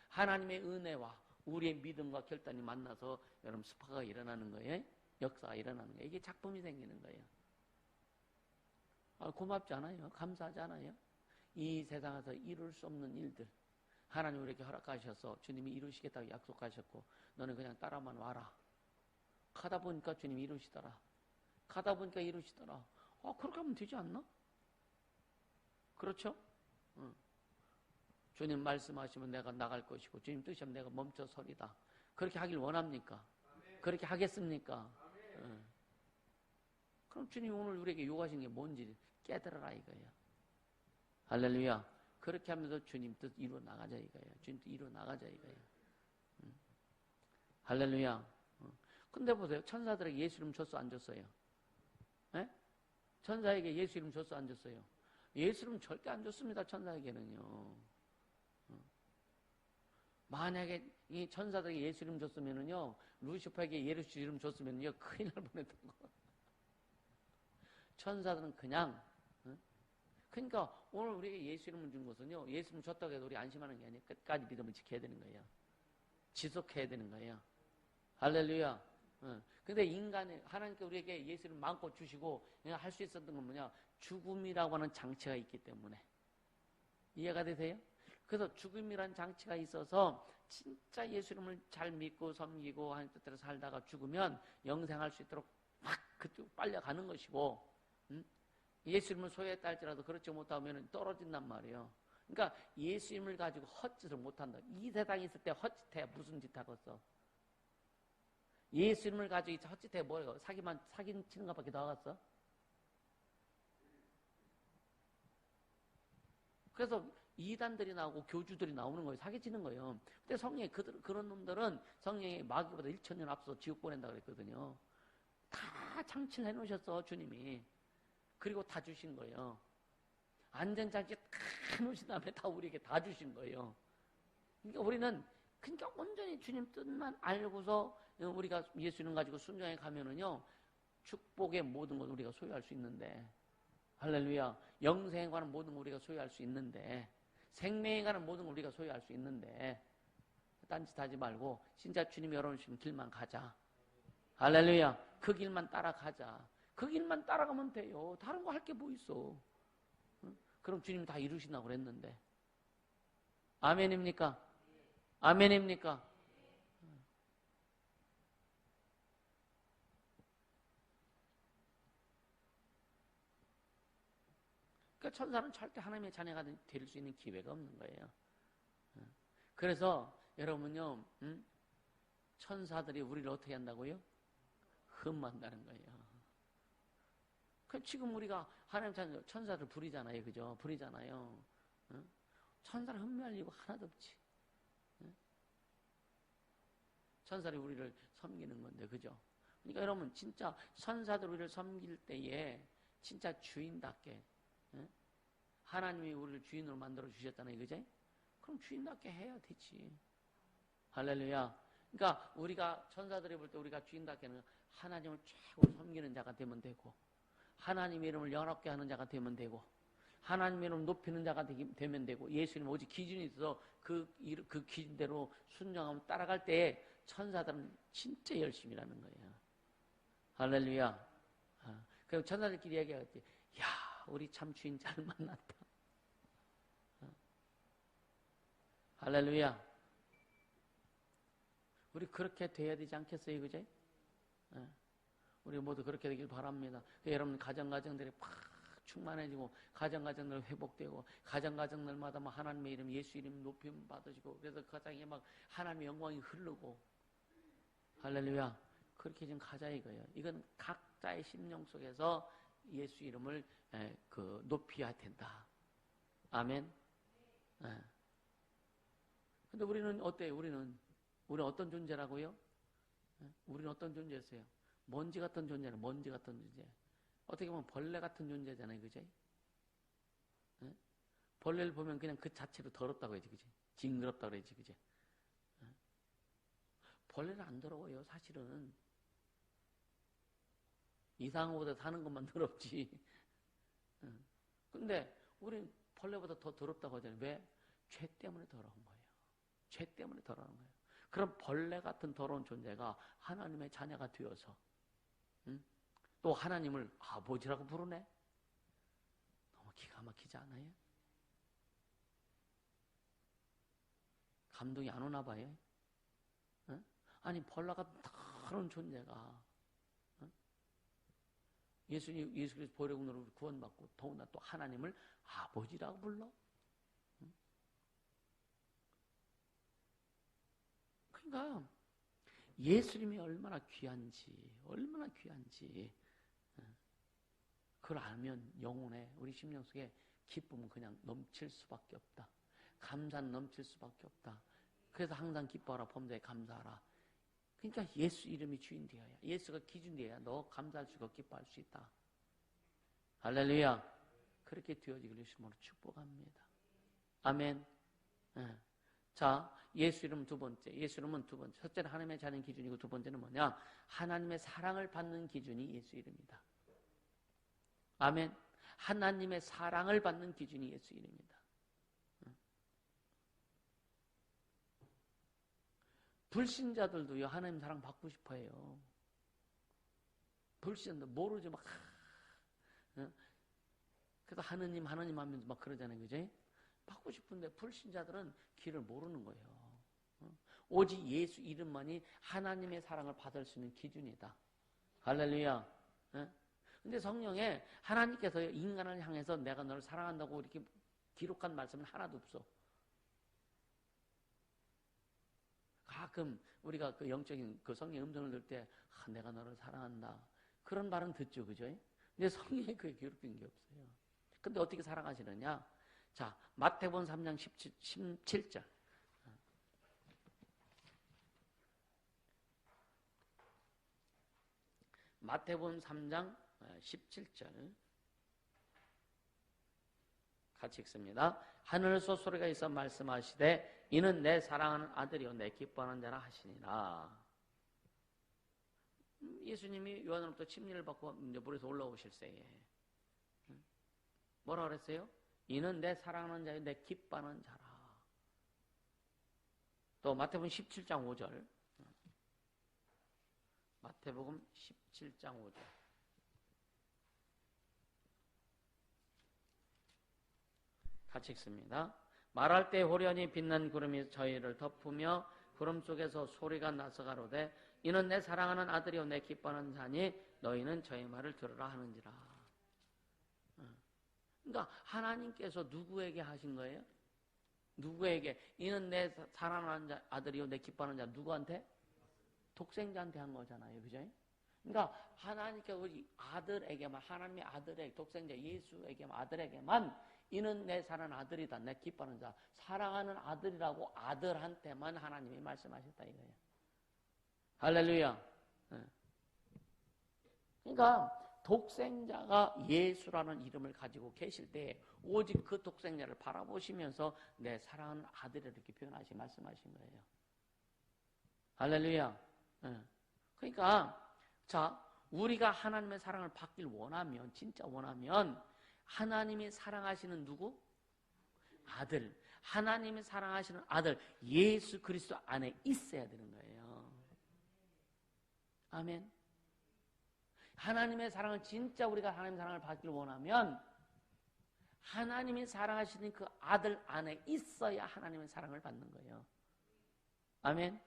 하나님의 은혜와 우리의 믿음과 결단이 만나서 여러분 스파가 일어나는 거예요. 역사가 일어나는 거예요. 이게 작품이 생기는 거예요. 고맙지 않아요? 감사하지 않아요? 이 세상에서 이룰 수 없는 일들 하나님 우리에게 허락하셔서 주님이 이루시겠다고 약속하셨고 너는 그냥 따라만 와라. 가다 보니까 주님이 이루시더라. 가다 보니까 이루시더라. 그렇게 하면 되지 않나? 그렇죠? 주님 말씀하시면 내가 나갈 것이고 주님 뜻이면 내가 멈춰 서리다. 그렇게 하길 원합니까? 아멘. 그렇게 하겠습니까? 그럼 주님 오늘 우리에게 요구하신 게 뭔지 깨달아라 이거예요. 할렐루야. 그렇게 하면서 주님 뜻 이루어 나가자 이거예요. 주님 뜻 이루어 나가자 이거예요. 할렐루야. 근데 보세요. 천사들에게 예수 이름 줬어 안 줬어요? 네? 천사에게 예수 이름 줬어 안 줬어요? 예수 이름 절대 안 줬습니다. 천사에게는요. 만약에 이 천사들에게 예수 이름 줬으면은요, 루시퍼에게 예수 이름 줬으면요, 큰일 날 뻔했던 거. 천사들은 그냥, 그러니까 오늘 우리에게 예수 이름을 준 것은요, 예수 이름 줬다고 해도 우리 안심하는 게 아니에요. 끝까지 믿음을 지켜야 되는 거예요. 지속해야 되는 거예요. 할렐루야. 근데 인간의, 하나님께 우리에게 예수를 마음껏 주시고 할 수 있었던 건 뭐냐? 죽음이라고 하는 장치가 있기 때문에. 이해가 되세요? 그래서 죽음이라는 장치가 있어서 진짜 예수 이름을 잘 믿고 섬기고 하나님 뜻대로 살다가 죽으면 영생할 수 있도록 막 그쪽 빨려가는 것이고, 예수 이름을 소유했다 할지라도 그렇지 못하면 떨어진단 말이에요. 그러니까 예수 이름을 가지고 헛짓을 못한다. 이 세상에 있을 때 헛짓해. 무슨 짓 하겠어? 예수 이름을 가지고 헛짓해 뭐예요? 사기 치는 것밖에 더 하겠어? 그래서 이단들이 나오고 교주들이 나오는 거예요. 사기치는 거예요. 근데 성령이 그런 놈들은 성령이 마귀보다 1000년 앞서 지옥 보낸다 그랬거든요. 다 장치를 해놓으셨어, 주님이. 그리고 다 주신 거예요. 안전장치 다 해놓으신 다음에 다 우리에게 다 주신 거예요. 그러니까 우리는 그러니까 온전히 주님 뜻만 알고서 우리가 예수 이름 가지고 순종해 가면은요, 축복의 모든 걸 우리가 소유할 수 있는데, 할렐루야. 영생에 관한 모든 걸 우리가 소유할 수 있는데, 생명에 관한 모든 걸 우리가 소유할 수 있는데, 딴짓하지 말고 진짜 주님이 열어주신 길만 가자. 할렐루야. 그 길만 따라가자. 그 길만 따라가면 돼요. 다른 거 할 게 뭐 있어. 그럼 주님이 다 이루신다고 그랬는데. 아멘입니까? 아멘입니까? 그러니까 천사는 절대 하나님의 자녀가 될 수 있는 기회가 없는 거예요. 그래서 여러분요, 천사들이 우리를 어떻게 한다고요? 흠한다는 거예요. 지금 우리가 하나님 자녀 천사들 부리잖아요, 그죠? 부리잖아요. 천사를 흠모할 이유가 하나도 없지. 천사들이 우리를 섬기는 건데, 그죠? 그러니까 여러분 진짜 천사들 우리를 섬길 때에 진짜 주인답게, 하나님이 우리를 주인으로 만들어 주셨잖아요, 그죠? 그럼 주인답게 해야 되지. 할렐루야. 그러니까 우리가 천사들이 볼 때 우리가 주인답게는 하나님을 최고 섬기는 자가 되면 되고, 하나님의 이름을 영화롭게 하는 자가 되면 되고, 하나님의 이름을 높이는 자가 되면 되고, 예수님 오직 기준이 있어서 그 기준대로 순종하면 따라갈 때 천사들은 진짜 열심히 하는 거예요. 할렐루야. 그럼 천사들끼리 얘기하겠지. 야, 우리 참 주인 잘 만났다. 할렐루야. 우리 그렇게 돼야 되지 않겠어요, 그죠? 우리 모두 그렇게 되길 바랍니다. 여러분 가정들이 팍 충만해지고 가정들 회복되고 가정들마다 막 하나님의 이름, 예수 이름 높임 받으시고, 그래서 그 가정에 막 하나님의 영광이 흐르고, 할렐루야. 그렇게 좀 가자 이거예요. 이건 각자의 심령 속에서 예수 이름을 높여야 된다. 아멘. 근데 우리는 어때요? 우리는 어떤 존재라고요? 우리는 어떤 존재였어요? 먼지 같은 존재는 먼지 같은 존재. 어떻게 보면 벌레 같은 존재잖아요, 그죠? 벌레를 보면 그냥 그 자체로 더럽다고 해야지, 그지? 징그럽다고 해야지, 그지? 벌레는 안 더러워요, 사실은. 이상한 곳에 사는 것만 더럽지. 근데 우린 벌레보다 더 더럽다고 하잖아요. 왜? 죄 때문에 더러운 거예요. 죄 때문에 더러운 거예요. 그럼 벌레 같은 더러운 존재가 하나님의 자녀가 되어서 또 하나님을 아버지라고 부르네? 너무 기가 막히지 않아요? 감동이 안 오나 봐요? 아니 벌레 같은 더러운 존재가 예수 그리스도 보혈로 구원받고 더구나 또 하나님을 아버지라고 불러? 그러니까 예수님이 얼마나 귀한지 그걸 알면 영혼에 우리 심령 속에 기쁨은 그냥 넘칠 수밖에 없다. 감사는 넘칠 수밖에 없다. 그래서 항상 기뻐하라, 범사에 감사하라. 그러니까 예수 이름이 주인 되어야, 예수가 기준 되어야 너 감사할 수 있고 기뻐할 수 있다. 할렐루야. 그렇게 되어지길 예수님으로 축복합니다. 아멘. 자, 예수 이름 두 번째. 예수 이름은 두 번째. 첫째는 하나님의 자녀 기준이고, 두 번째는 뭐냐? 하나님의 사랑을 받는 기준이 예수 이름이다. 아멘. 하나님의 사랑을 받는 기준이 예수 이름이다. 불신자들도요, 하나님 사랑 받고 싶어 해요. 불신도 모르지 막. 그래서 하느님 하면서 막 그러잖아요, 그죠? 받고 싶은데 불신자들은 길을 모르는 거예요. 오직 예수 이름만이 하나님의 사랑을 받을 수 있는 기준이다. 할렐루야. 근데 성경에 하나님께서 인간을 향해서 내가 너를 사랑한다고 이렇게 기록한 말씀은 하나도 없어. 가끔 우리가 그 영적인 그 성령의 음성을 들을 때 내가 너를 사랑한다. 그런 말은 듣죠, 그죠? 근데 성경에 그게 기록된 게 없어요. 근데 어떻게 사랑하시느냐? 자, 마태복음 3장 17절. 마태복음 3장 17절. 같이 읽습니다. 하늘에서 소리가 있어 말씀하시되 이는 내 사랑하는 아들이요 내 기뻐하는 자라 하시니라. 예수님이 요한으로부터 침례를 받고 물에서 올라오실 때에 뭐라 그랬어요? 이는 내 사랑하는 자요 내 기뻐하는 자라. 또 마태복음 17장 5절. 마태복음 17장 5절. 같이 읽습니다. 말할 때 호련히 빛난 구름이 저희를 덮으며 구름 속에서 소리가 나서 가로되 이는 내 사랑하는 아들이요 내 기뻐하는 자니 너희는 저의 말을 들으라 하는지라. 그러니까 하나님께서 누구에게 하신 거예요? 누구에게? 이는 내 사랑하는 아들이요 내 기뻐하는 자. 누구한테? 독생자한테 한 거잖아요, 그죠? 그러니까 하나님께 우리 아들에게만, 하나님의 아들에게, 독생자 예수에게만, 아들에게만 이는 내 사랑하는 아들이다, 내 기뻐하는 자. 사랑하는 아들이라고 아들한테만 하나님이 말씀하셨다 이거예요. 할렐루야. 그러니까 독생자가 예수라는 이름을 가지고 계실 때 오직 그 독생자를 바라보시면서 내 사랑하는 아들을 이렇게 표현하시 말씀하신 거예요. 할렐루야. 그러니까 자, 우리가 하나님의 사랑을 받길 원하면, 진짜 원하면 하나님이 사랑하시는 누구? 아들. 하나님이 사랑하시는 아들 예수 그리스도 안에 있어야 되는 거예요. 아멘. 하나님의 사랑을 진짜 우리가 하나님의 사랑을 받길 원하면 하나님이 사랑하시는 그 아들 안에 있어야 하나님의 사랑을 받는 거예요. 아멘.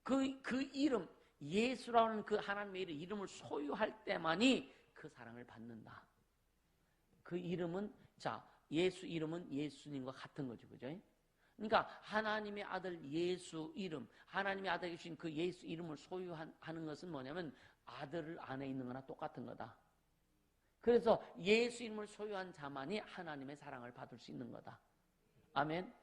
그 이름, 예수라는 그 하나님의 이름을 소유할 때만이 그 사랑을 받는다. 그 이름은, 자, 예수 이름은 예수님과 같은 거죠. 그죠? 그러니까 하나님의 아들 예수 이름, 하나님의 아들이 주신 그 예수 이름을 소유하는 것은 뭐냐면 아들 안에 있는 거나 똑같은 거다. 그래서 예수 이름을 소유한 자만이 하나님의 사랑을 받을 수 있는 거다. 아멘.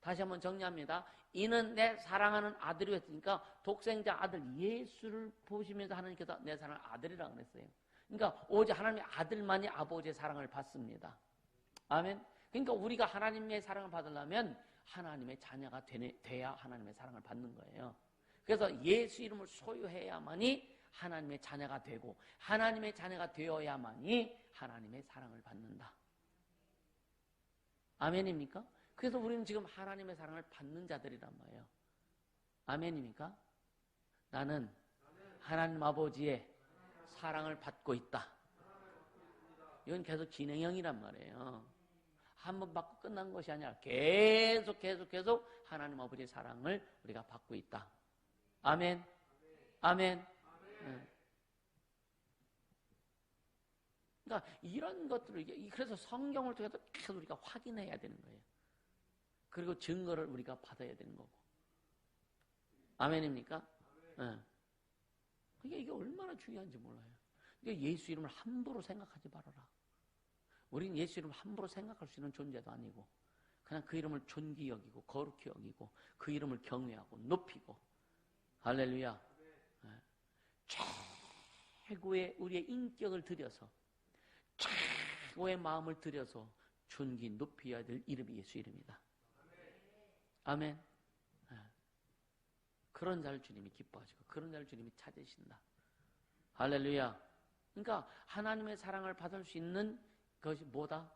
다시 한번 정리합니다. 이는 내 사랑하는 아들이 했으니까 독생자 아들 예수를 보시면서 하나님께서 내 사랑하는 아들이라고 그랬어요. 그러니까 오직 하나님의 아들만이 아버지의 사랑을 받습니다. 아멘. 그러니까 우리가 하나님의 사랑을 받으려면 하나님의 자녀가 돼야 하나님의 사랑을 받는 거예요. 그래서 예수 이름을 소유해야만이 하나님의 자녀가 되고 하나님의 자녀가 되어야만이 하나님의 사랑을 받는다. 아멘입니까? 그래서 우리는 지금 하나님의 사랑을 받는 자들이란 말이에요. 아멘입니까? 나는 하나님 아버지의 사랑을 받고 있다. 이건 계속 진행형이란 말이에요. 한 번 받고 끝난 것이 아니라 계속 하나님 아버지의 사랑을 우리가 받고 있다. 아멘. 아멘. 그러니까 이런 것들을, 그래서 성경을 통해서 계속 우리가 확인해야 되는 거예요. 그리고 증거를 우리가 받아야 되는 거고. 아멘입니까? 그러니까 이게 얼마나 중요한지 몰라요. 그러니까 예수 이름을 함부로 생각하지 말아라. 우리는 예수 이름을 함부로 생각할 수 있는 존재도 아니고 그냥 그 이름을 존귀 여기고 거룩히 여기고 그 이름을 경외하고 높이고. 할렐루야. 최고의 우리의 인격을 들여서 최고의 마음을 들여서 존귀 높여야 될 이름이 예수 이름이다. 아멘. 그런 자를 주님이 기뻐하시고 그런 자를 주님이 찾으신다. 할렐루야. 그러니까 하나님의 사랑을 받을 수 있는 것이 뭐다?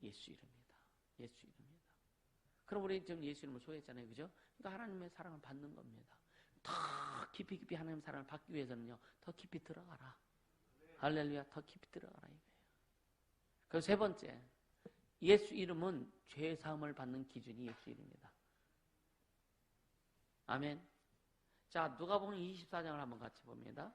예수 이름이다. 예수 이름이다. 그럼 우리 지금 예수 이름을 소유했잖아요. 그죠? 그러니까 하나님의 사랑을 받는 겁니다. 다 깊이 하나님 사랑을 받기 위해서는요, 더 깊이 들어가라. 할렐루야, 더 깊이 들어가라 이거예요. 그리고 세 번째, 예수 이름은 죄 사함을 받는 기준이 예수 이름입니다. 아멘. 자, 누가복음 24장을 한번 같이 봅니다.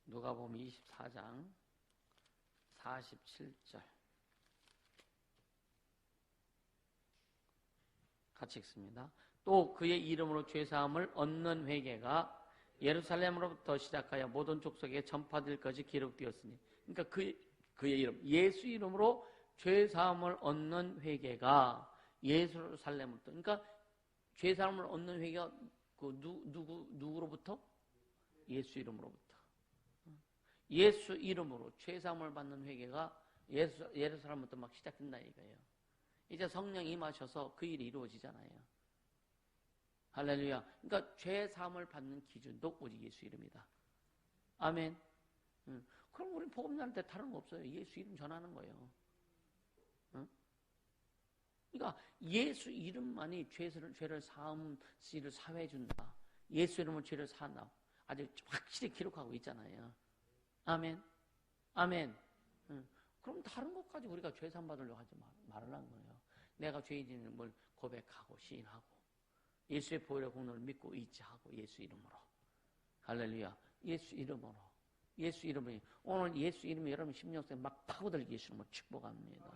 누가복음 24장 47절 같이 읽습니다. 또 그의 이름으로 죄사함을 얻는 회개가 예루살렘으로부터 시작하여 모든 족속에 전파될 것이 기록되었으니, 그러니까 그의 이름, 예수 이름으로 죄사함을 얻는 회개가 예루살렘으로부터, 그러니까 죄사함을 얻는 회개가 누구로부터? 예수 이름으로부터. 예수 이름으로 죄사함을 받는 회개가 예루살렘부터 막 시작된다 이거예요. 이제 성령이 임하셔서 그 일이 이루어지잖아요. 할렐루야. 그러니까 죄사함을 받는 기준도 오직 예수 이름이다. 아멘. 그럼 우리 복음 전할 때 다른 거 없어요. 예수 이름 전하는 거예요. 그러니까 예수 이름만이 죄를 사함시를 사회해 준다. 예수 이름으로 죄를 사한다. 아주 확실히 기록하고 있잖아요. 아멘. 아멘. 그럼 다른 것까지 우리가 죄 사함 받으려고 하지 말으라는 거예요. 내가 죄인임을 고백하고 시인하고 예수의 보혈의 공로를 믿고 의지하고 예수 이름으로. 할렐루야. 예수 이름으로. 예수 이름으로. 오늘 예수 이름이 여러분 심령속에 막 파고들게 예수 이름으로 축복합니다.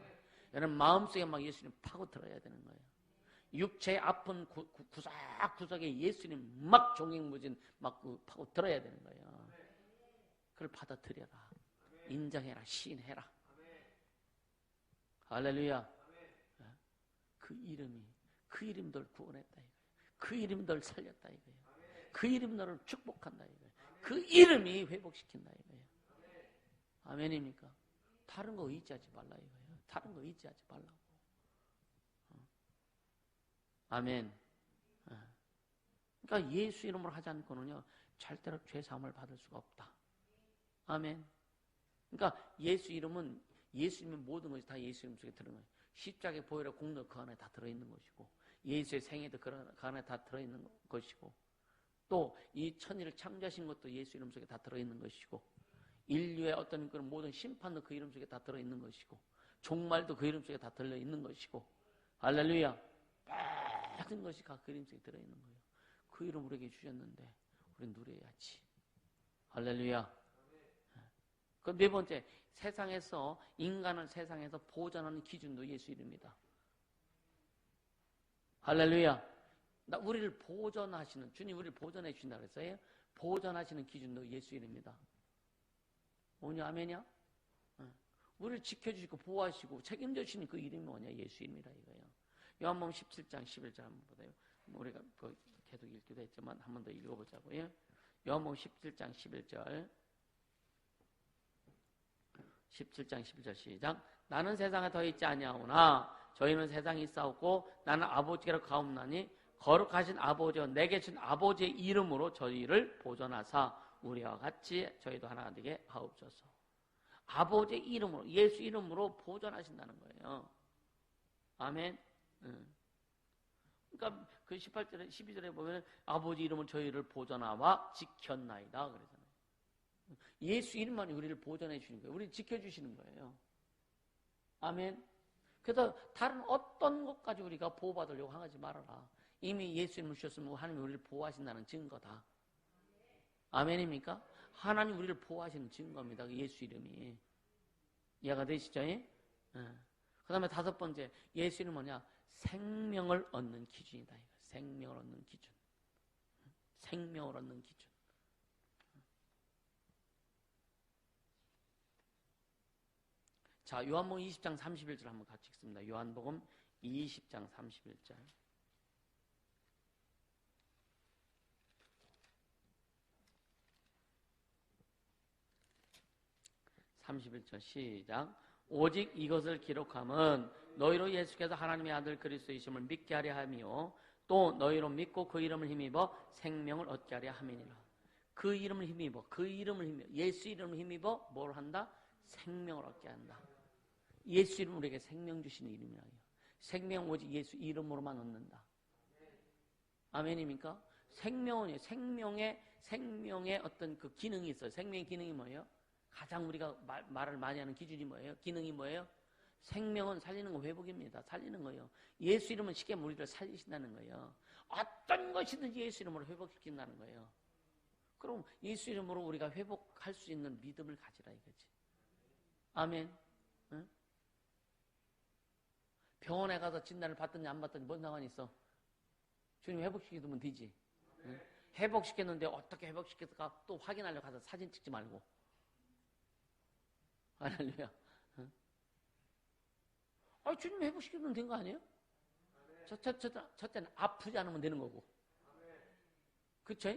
여러분 마음속에 막 예수 이름 파고들어야 되는 거예요. 육체의 아픈 구석에 예수 이름 막 종횡무진 막 파고들어야 되는 거예요. 그걸 받아들여라. 인정해라. 시인해라. 할렐루야. 그 이름 널 구원했다 이거예요. 그 이름 널 살렸다 이거예요. 그 이름 너를 축복한다 이거예요. 그 이름이 회복시킨다 이거예요. 아멘입니까? 다른 거 의지하지 말라 이거예요. 다른 거 의지하지 말라고. 아멘. 그러니까 예수 이름으로 하지 않고는요, 절대로 죄 사함을 받을 수가 없다. 아멘. 그러니까 예수 이름은 예수님의 모든 것이 다 예수 이름 속에 들어있는 거예요. 십자가의 보혈의 공로 그 안에 다 들어있는 것이고, 예수의 생애도 그 안에 다 들어있는 것이고, 또 이 천일을 창조하신 것도 예수 이름 속에 다 들어있는 것이고, 인류의 어떤 그런 모든 심판도 그 이름 속에 다 들어있는 것이고, 종말도 그 이름 속에 다 들어있는 것이고, 할렐루야. 모든 것이 다 그 이름 속에 들어있는 거예요. 그 이름 우리에게 주셨는데 우리는 누려야지. 할렐루야. 그 네 번째, 인간을 세상에서 보존하는 기준도 예수 이름이다. 할렐루야. 우리를 보존하시는, 주님 우리를 보존해 주신다 그랬어요. 보존하시는 기준도 예수 이름이다. 뭐냐, 아멘이야? 우리를 지켜주시고 보호하시고 책임져 주시는 그 이름이 뭐냐? 예수 이름이다 이거예요. 요한복음 17장 11절 한번 보세요. 우리가 계속 읽기도 했지만 한 번 더 읽어보자고요. 요한복음 17장 11절 17장 11절 시작. 나는 세상에 더 있지 아니하오나 저희는 세상에 있사오고 나는 아버지께로 가옵나니 거룩하신 아버지와 내게 준 아버지의 이름으로 저희를 보존하사 우리와 같이 저희도 하나가 되게 하옵소서. 아버지의 이름으로, 예수 이름으로 보존하신다는 거예요. 아멘. 그러니까 그 18절에 12절에 보면 아버지 이름으로 저희를 보존하와 지켰나이다 그러잖아요. 예수 이름만이 우리를 보존해 주시는 거예요. 우리를 지켜주시는 거예요. 아멘. 그래서 다른 어떤 것까지 우리가 보호받으려고 하지 말아라. 이미 예수 이름을 주셨으면 하나님이 우리를 보호하신다는 증거다. 아멘입니까? 하나님 우리를 보호하시는 증거입니다. 예수 이름이. 이해가 되시죠? 그 다음에 다섯 번째, 예수 이름은 뭐냐? 생명을 얻는 기준이다. 생명을 얻는 기준. 생명을 얻는 기준. 자, 요한복음 20장 31절 한번 같이 읽습니다. 요한복음 20장 31절. 31절 시작. 오직 이것을 기록함은 너희로 예수께서 하나님의 아들 그리스도이심을 믿게 하려 함이요 또 너희로 믿고 그 이름을 힘입어 생명을 얻게 하려 함이니라. 그 이름을 힘입어. 그 이름을 힘입어. 예수 이름을 힘입어 뭘 한다? 생명을 얻게 한다. 예수 이름은 우리에게 생명 주시는 이름이라요. 생명 오직 예수 이름으로만 얻는다. 아멘입니까? 생명의 어떤 그 기능이 있어요. 생명의 기능이 뭐예요? 가장 우리가 말을 많이 하는 기준이 뭐예요? 기능이 뭐예요? 생명은 살리는 거, 회복입니다. 살리는 거예요. 예수 이름은 쉽게 우리를 살리신다는 거예요. 어떤 것이든지 예수 이름으로 회복시킨다는 거예요. 그럼 예수 이름으로 우리가 회복할 수 있는 믿음을 가지라 이거지. 아멘. 응? 병원에 가서 진단을 받든지 안 받든지 뭔 상관이 있어? 주님 회복시키면 되지. 응? 회복시켰는데 어떻게 회복시켰을까 또 확인하려고 가서 사진 찍지 말고. 할렐루야. 응? 아, 주님 회복시키면 된 거 아니에요? 첫째는 아프지 않으면 되는 거고. 그쵸?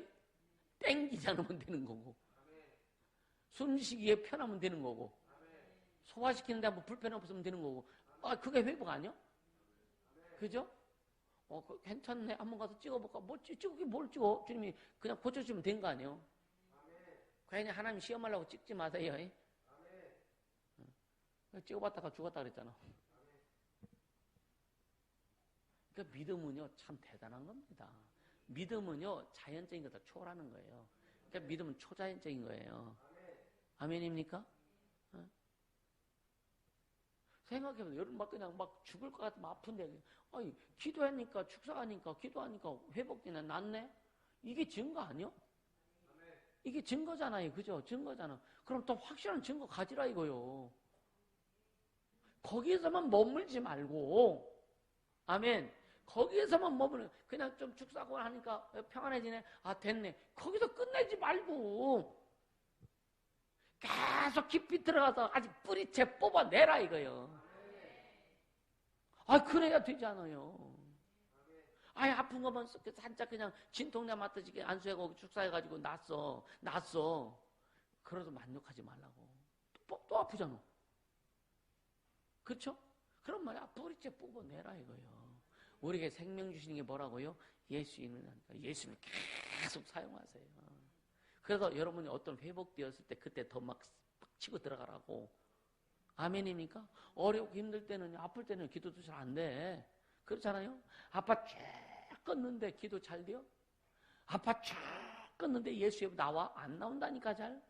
땡기지 않으면 되는 거고. 숨쉬기에 편하면 되는 거고. 소화시키는데 뭐 불편 없으면 되는 거고. 아, 그게 회복 아니야? 그죠? 괜찮네. 한번 가서 찍어볼까? 찍게 뭘 찍어? 주님이 그냥 고쳐주면 된 거 아니에요? 괜히 하나님 시험하려고 찍지 마세요. 찍어봤다가 죽었다 그랬잖아. 그러니까 믿음은요, 참 대단한 겁니다. 믿음은요, 자연적인 것을 초월하는 거예요. 그러니까 믿음은 초자연적인 거예요. 아멘입니까? 생각해보세요. 여러분 막 그냥 막 죽을 것 같으면 아픈데, 아니, 기도하니까, 축사하니까, 기도하니까 회복되네, 낫네? 이게 증거 아니요? 이게 증거잖아요. 그죠? 증거잖아. 그럼 또 확실한 증거 가지라 이거요. 거기에서만 머물지 말고, 아멘. 거기에서만 머무는, 그냥 좀 축사하고 하니까 평안해지네. 아, 됐네. 거기서 끝내지 말고, 계속 깊이 들어가서 아직 뿌리채 뽑아내라 이거요. 아, 그래야 되잖아요. 아예 아픈 것만 살짝 그냥 진통내 맞듯이 안수해가고 축사해가지고 났어. 그래도 만족하지 말라고. 또 아프잖아. 그렇죠? 그런 말이야. 뿌리채 뽑아내라 이거요. 우리에게 생명 주시는 게 뭐라고요? 예수 이름이니까 예수를 계속 사용하세요. 그래서 여러분이 어떤 회복되었을 때 그때 더 막 치고 들어가라고. 아멘입니까? 어렵고 힘들 때는, 아플 때는 기도도 잘 안 돼. 그렇잖아요? 아파 쫙 껐는데 기도 잘 돼요? 아파 쫙 껐는데 예수 옆에 나와? 안 나온다니까 잘.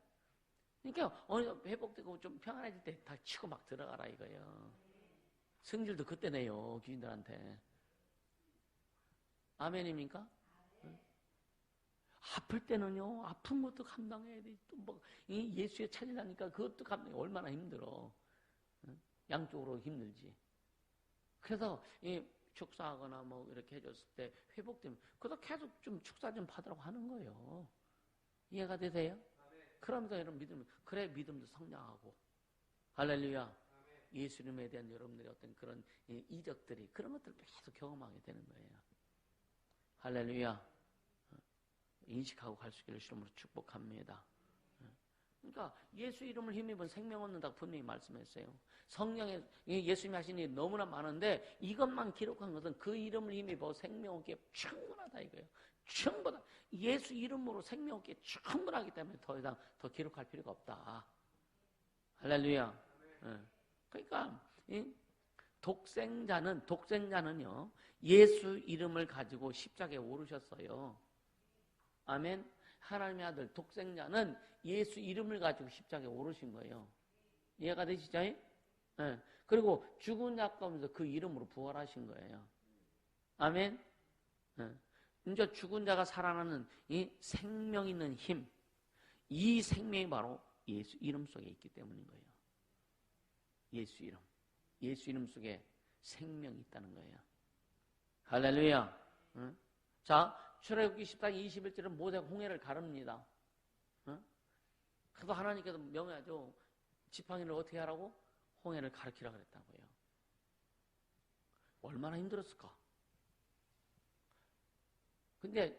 그러니까 어느 정도 회복되고 좀 평안해질 때 다 치고 막 들어가라 이거예요. 성질도 그때 내요, 귀인들한테. 아멘입니까? 아플 때는요, 아픈 것도 감당해야 돼. 또 뭐, 예수에 찾으려니까 그것도 감당해. 얼마나 힘들어. 양쪽으로 힘들지. 그래서, 축사하거나 뭐, 이렇게 해줬을 때 회복되면, 그래도 계속 좀 축사 좀 받으라고 하는 거예요. 이해가 되세요? 그러면서 여러분 믿으면, 그래, 믿음도 성장하고. 할렐루야. 예수 이름에 대한 여러분들의 어떤 그런 이적들이, 그런 것들을 계속 경험하게 되는 거예요. 할렐루야. 인식하고 갈 수 있기를 주님으로 축복합니다. 그러니까 예수 이름을 힘입은 생명 얻는다고 분명히 말씀했어요. 성령의 예수님이 하신 일이 너무나 많은데 이것만 기록한 것은 그 이름을 힘입어 생명 얻기에 충분하다 이거예요. 충분하다. 예수 이름으로 생명 얻기에 충분하기 때문에 더 이상 더 기록할 필요가 없다. 할렐루야. 그러니까 독생자는요 예수 이름을 가지고 십자가에 오르셨어요. 아멘. 하나님의 아들 독생자는 예수 이름을 가지고 십자가에 오르신 거예요. 이해가 되시죠? 네. 그리고 죽은 자 가운데서 그 이름으로 부활하신 거예요. 아멘. 네. 이제 죽은 자가 살아나는 이 생명 있는 힘, 이 생명이 바로 예수 이름 속에 있기 때문인 거예요. 예수 이름 속에 생명이 있다는 거예요. 할렐루야. 네. 자, 출애굽기 14장 21절은 모세가 홍해를 가릅니다. 그래도 하나님께서 명하죠. 지팡이를 어떻게 하라고? 홍해를 가르치라 그랬다고요. 얼마나 힘들었을까? 근데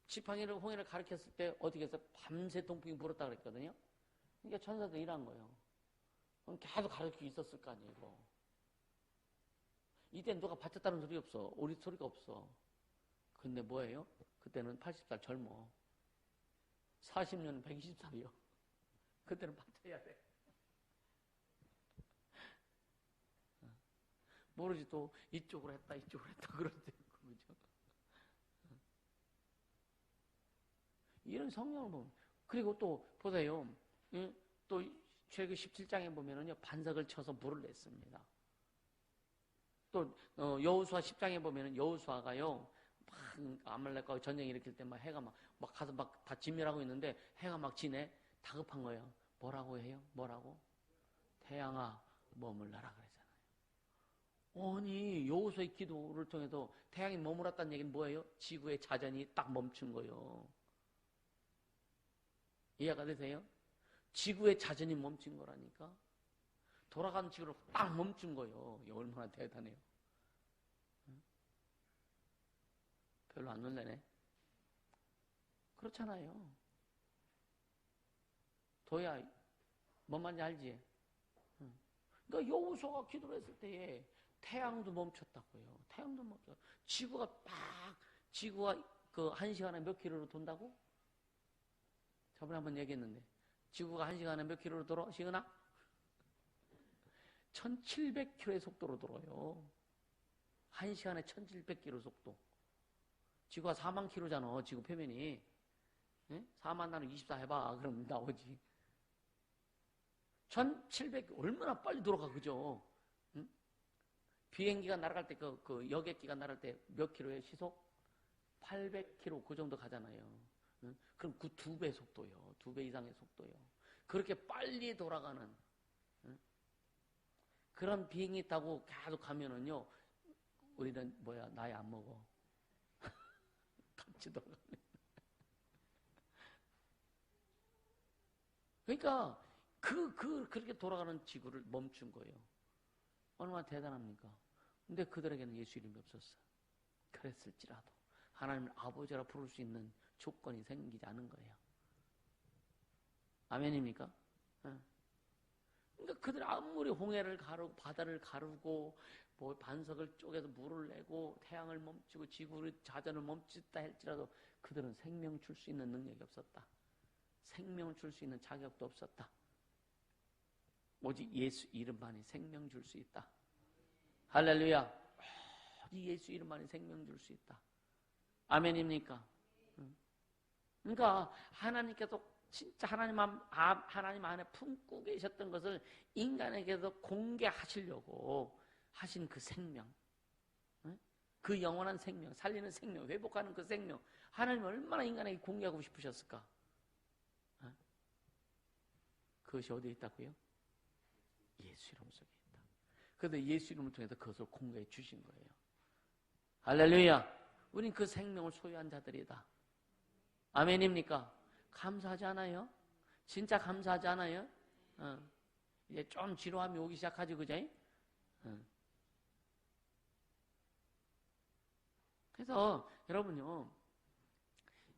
지팡이를 홍해를 가르쳤을 때 어떻게 해서 밤새 동풍이 불었다 그랬거든요. 그러니까 천사도 일한 거예요. 그럼 계속 가르치고 있었을 거 아니에요. 이거. 이때 누가 바쳤다는 소리 없어. 우리 소리가 없어. 근데 뭐예요? 그때는 80살 젊어. 40년은 120살이요. 그때는 받쳐야 돼. 모르지 또 이쪽으로 했다 그럴 때 있고, 그죠? 이런 성경을 보면, 그리고 또 보세요. 또 출애굽기 17장에 보면은요, 반석을 쳐서 물을 냈습니다. 또 여호수아 10장에 보면은 여호수아가요, 막 아말렉과 전쟁 일으킬 때 막 해가 막 가서 막 다 진멸하고 있는데 해가 막 지네. 다급한 거예요. 뭐라고 해요? 뭐라고? 태양아 머물러라 그랬잖아요. 아니 여호수아의 기도를 통해서 태양이 머물렀다는 얘기는 뭐예요? 지구의 자전이 딱 멈춘 거예요. 이해가 되세요? 지구의 자전이 멈춘 거라니까. 돌아가는 지구를 딱 멈춘 거예요. 이게 얼마나 대단해요. 별로 안 놀라네. 그렇잖아요. 도야, 뭔 말인지 알지? 그러니까 여호수아가 기도를 했을 때에 태양도 멈췄다고요. 태양도 멈췄. 지구가 그 1시간에 몇 킬로로 돈다고? 저번에 한번 얘기했는데 지구가 1시간에 몇 킬로로 돌아? 시은아? 1700km의 속도로 돌아요. 1시간에 1700km 속도. 지구가 4만 킬로잖아. 지구 표면이. 4만 나누 24 해봐. 그럼 나오지. 1700 얼마나 빨리 돌아가, 그죠? 응? 비행기가 날아갈 때 그 여객기가 날아갈 때 몇 킬로예요? 시속? 800km 그 정도 가잖아요. 응? 그럼 그 2배 속도요. 2배 이상의 속도요. 그렇게 빨리 돌아가는 그런 비행기 타고 계속 가면은요, 우리는 나이 안 먹어. 같이 돌아가네. 그러니까 그렇게 돌아가는 지구를 멈춘 거예요. 얼마나 대단합니까? 근데 그들에게는 예수 이름이 없었어. 그랬을지라도 하나님을 아버지라 부를 수 있는 조건이 생기지 않은 거예요. 아멘입니까? 그러니까 그들 아무리 홍해를 가르고 바다를 가르고 뭐 반석을 쪼개서 물을 내고 태양을 멈추고 지구의 자전을 멈췄다 할지라도 그들은 생명 줄 수 있는 능력이 없었다. 생명을 줄 수 있는 자격도 없었다. 오직 예수 이름만이 생명 줄 수 있다. 할렐루야. 오직 예수 이름만이 생명 줄 수 있다. 아멘입니까? 그러니까 하나님께서 진짜 하나님 안에 품고 계셨던 것을 인간에게서 공개하시려고 하신 그 생명, 그 영원한 생명, 살리는 생명, 회복하는 그 생명, 하나님 얼마나 인간에게 공개하고 싶으셨을까? 그것이 어디에 있다고요? 예수 이름 속에 있다. 그런데 예수 이름을 통해서 그것을 공개해 주신 거예요. 할렐루야. 우린 그 생명을 소유한 자들이다. 아멘입니까? 감사하지 않아요? 진짜 감사하지 않아요? 이제 좀 지루함이 오기 시작하지, 그죠? 그래서 여러분요,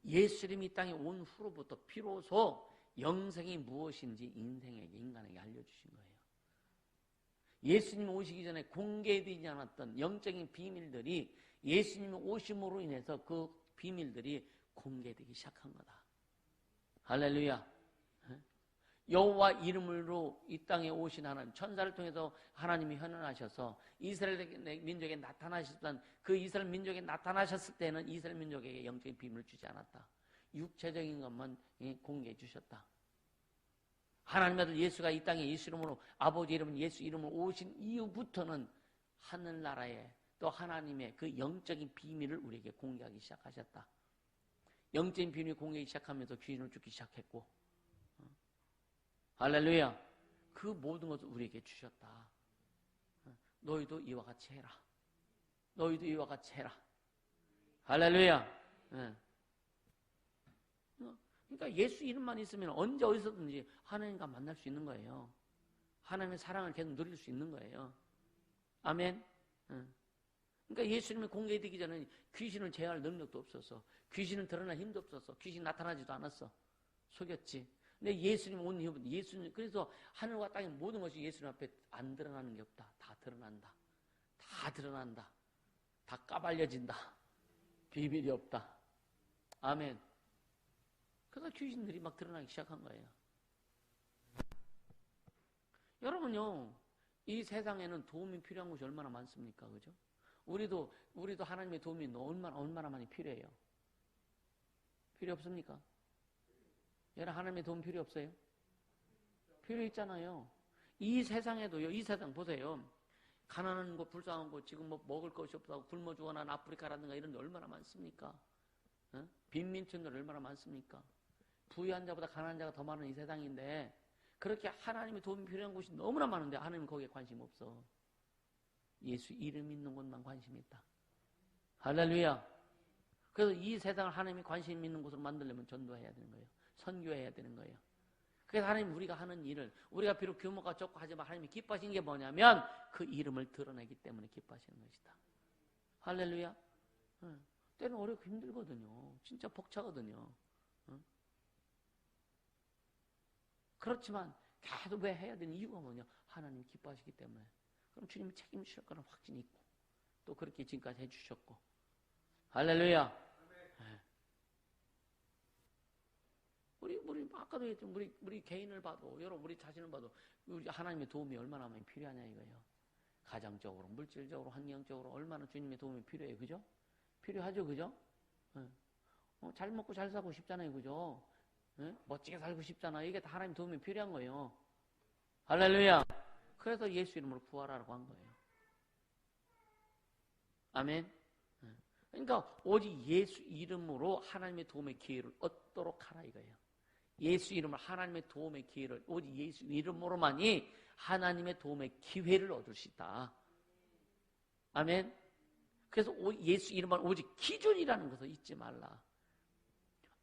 예수 이름이 이 땅에 온 후로부터 비로소 영생이 무엇인지 인간에게 알려주신 거예요. 예수님 오시기 전에 공개되지 않았던 영적인 비밀들이 예수님 오심으로 인해서 그 비밀들이 공개되기 시작한 거다. 할렐루야. 여호와 이름으로 이 땅에 오신 하나님, 천사를 통해서 하나님이 현현하셔서 이스라엘 민족에 나타나셨던 그 이스라엘 민족에 나타나셨을 때는 이스라엘 민족에게 영적인 비밀을 주지 않았다. 육체적인 것만 공개해 주셨다. 하나님 아들 예수가 이 땅에 예수 이름으로 아버지 이름 예수 이름으로 오신 이후부터는 하늘나라에 또 하나님의 그 영적인 비밀을 우리에게 공개하기 시작하셨다. 영적인 비밀을 공개하기 시작하면서 귀신을 쫓기 시작했고, 할렐루야. 그 모든 것을 우리에게 주셨다. 너희도 이와 같이 해라. 너희도 이와 같이 해라. 할렐루야. 그러니까 예수 이름만 있으면 언제 어디서든지 하나님과 만날 수 있는 거예요. 하나님의 사랑을 계속 누릴 수 있는 거예요. 아멘. 그러니까 예수 이름이 공개되기 전에 귀신을 제어할 능력도 없었어. 귀신은 드러날 힘도 없었어. 귀신 나타나지도 않았어. 속였지. 근데 예수님 온 이후부터 예수님, 그래서 하늘과 땅의 모든 것이 예수님 앞에 안 드러나는 게 없다. 다 드러난다. 다 드러난다. 다 까발려진다. 비밀이 없다. 아멘. 그래서 귀신들이 막 드러나기 시작한 거예요. 여러분요, 이 세상에는 도움이 필요한 곳이 얼마나 많습니까? 그죠? 우리도 하나님의 도움이 얼마나 많이 필요해요. 필요 없습니까? 여러분, 하나님의 도움 필요 없어요? 필요 있잖아요. 이 세상에도요, 이 세상 보세요. 가난한 곳, 불쌍한 곳, 지금 뭐 먹을 것이 없다고 굶어 죽어난 아프리카라든가 이런 데 얼마나 많습니까? 어? 빈민촌들 얼마나 많습니까? 부유한 자보다 가난한 자가 더 많은 이 세상인데, 그렇게 하나님의 도움이 필요한 곳이 너무나 많은데 하나님은 거기에 관심 없어. 예수 이름 있는 곳만 관심이 있다. 할렐루야. 그래서 이 세상을 하나님이 관심 있는 곳으로 만들려면 전도해야 되는 거예요. 선교해야 되는 거예요. 그래서 하나님 우리가 하는 일을, 우리가 비록 규모가 적고 하지만 하나님이 기뻐하시는 게 뭐냐면 그 이름을 드러내기 때문에 기뻐하시는 것이다. 할렐루야. 때는 어렵고 힘들거든요. 진짜 벅차거든요. 그렇지만 계속 왜 해야 되는 이유가 뭐냐? 하나님 기뻐하시기 때문에. 그럼 주님이 책임지실 거는 확신이 있고 또 그렇게 지금까지 해주셨고. 할렐루야. 우리 아까도 얘기했지만 우리 개인을 봐도, 여러분 우리 자신을 봐도 우리 하나님의 도움이 얼마나 많이 필요하냐 이거예요. 가정적으로, 물질적으로, 환경적으로 얼마나 주님의 도움이 필요해요. 그죠? 필요하죠. 그죠? 잘 먹고 잘 살고 싶잖아요. 그죠? 멋지게 살고 싶잖아요. 이게 다 하나님 도움이 필요한 거예요. 할렐루야. 그래서 예수 이름으로 구하라고 한 거예요. 아멘. 그러니까 오직 예수 이름으로 하나님의 도움의 기회를 얻도록 하라 이거예요. 예수 이름으로 하나님의 도움의 기회를, 오직 예수 이름으로만이 하나님의 도움의 기회를 얻을 수 있다. 아멘. 그래서 예수 이름만 오직 기준이라는 것을 잊지 말라.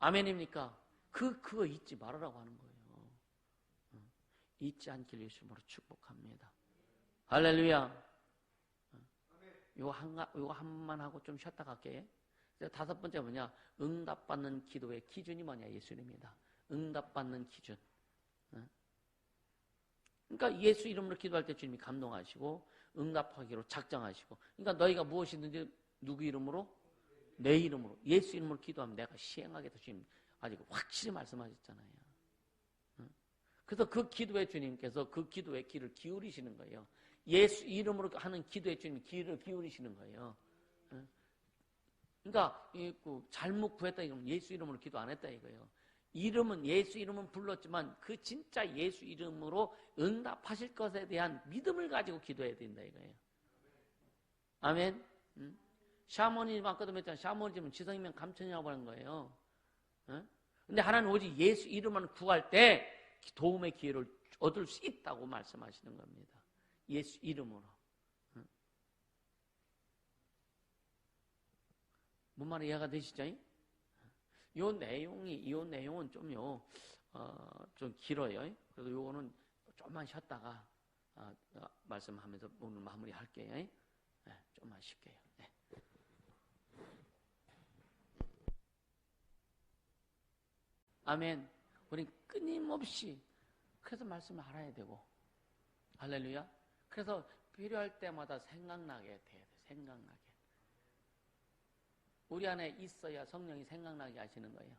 아멘입니까? 그거 잊지 말으라고 하는 거예요. 잊지 않길 예수 이름으로 축복합니다. 할렐루야. 요거 한번 하고 좀 쉬었다 갈게. 다섯 번째 뭐냐? 응답받는 기도의 기준이 뭐냐? 예수님입니다. 응답받는 기준. 그러니까 예수 이름으로 기도할 때 주님이 감동하시고 응답하기로 작정하시고, 그러니까 너희가 무엇이든지 누구 이름으로? 내 이름으로, 예수 이름으로 기도하면 내가 시행하겠다. 주님 아직 확실히 말씀하셨잖아요. 그래서 그 기도에 주님께서 그 기도의 귀를 기울이시는 거예요. 예수 이름으로 하는 기도에 주님이 귀를 기울이시는 거예요. 그러니까 잘못 구했다 이러면 예수 이름으로 기도 안 했다 이거예요. 예수 이름은 불렀지만 그 진짜 예수 이름으로 응답하실 것에 대한 믿음을 가지고 기도해야 된다 이거예요. 아멘. 샤머니즘 아까도 했잖아요. 샤머니즘은 지성이면 감천이라고 하는 거예요. 근데 하나는 오직 예수 이름만 구할 때 도움의 기회를 얻을 수 있다고 말씀하시는 겁니다. 예수 이름으로. 뭔 말이 이해가 되시죠? 이 내용은 좀 길어요. 그래서 요거는 좀만 쉬었다가 말씀하면서 오늘 마무리 할게요. 네, 좀만 쉴게요. 네. 아멘. 우린 끊임없이 그래서 말씀을 알아야 되고, 할렐루야. 그래서 필요할 때마다 생각나게 돼야 돼. 생각나게. 우리 안에 있어야 성령이 생각나게 하시는 거예요.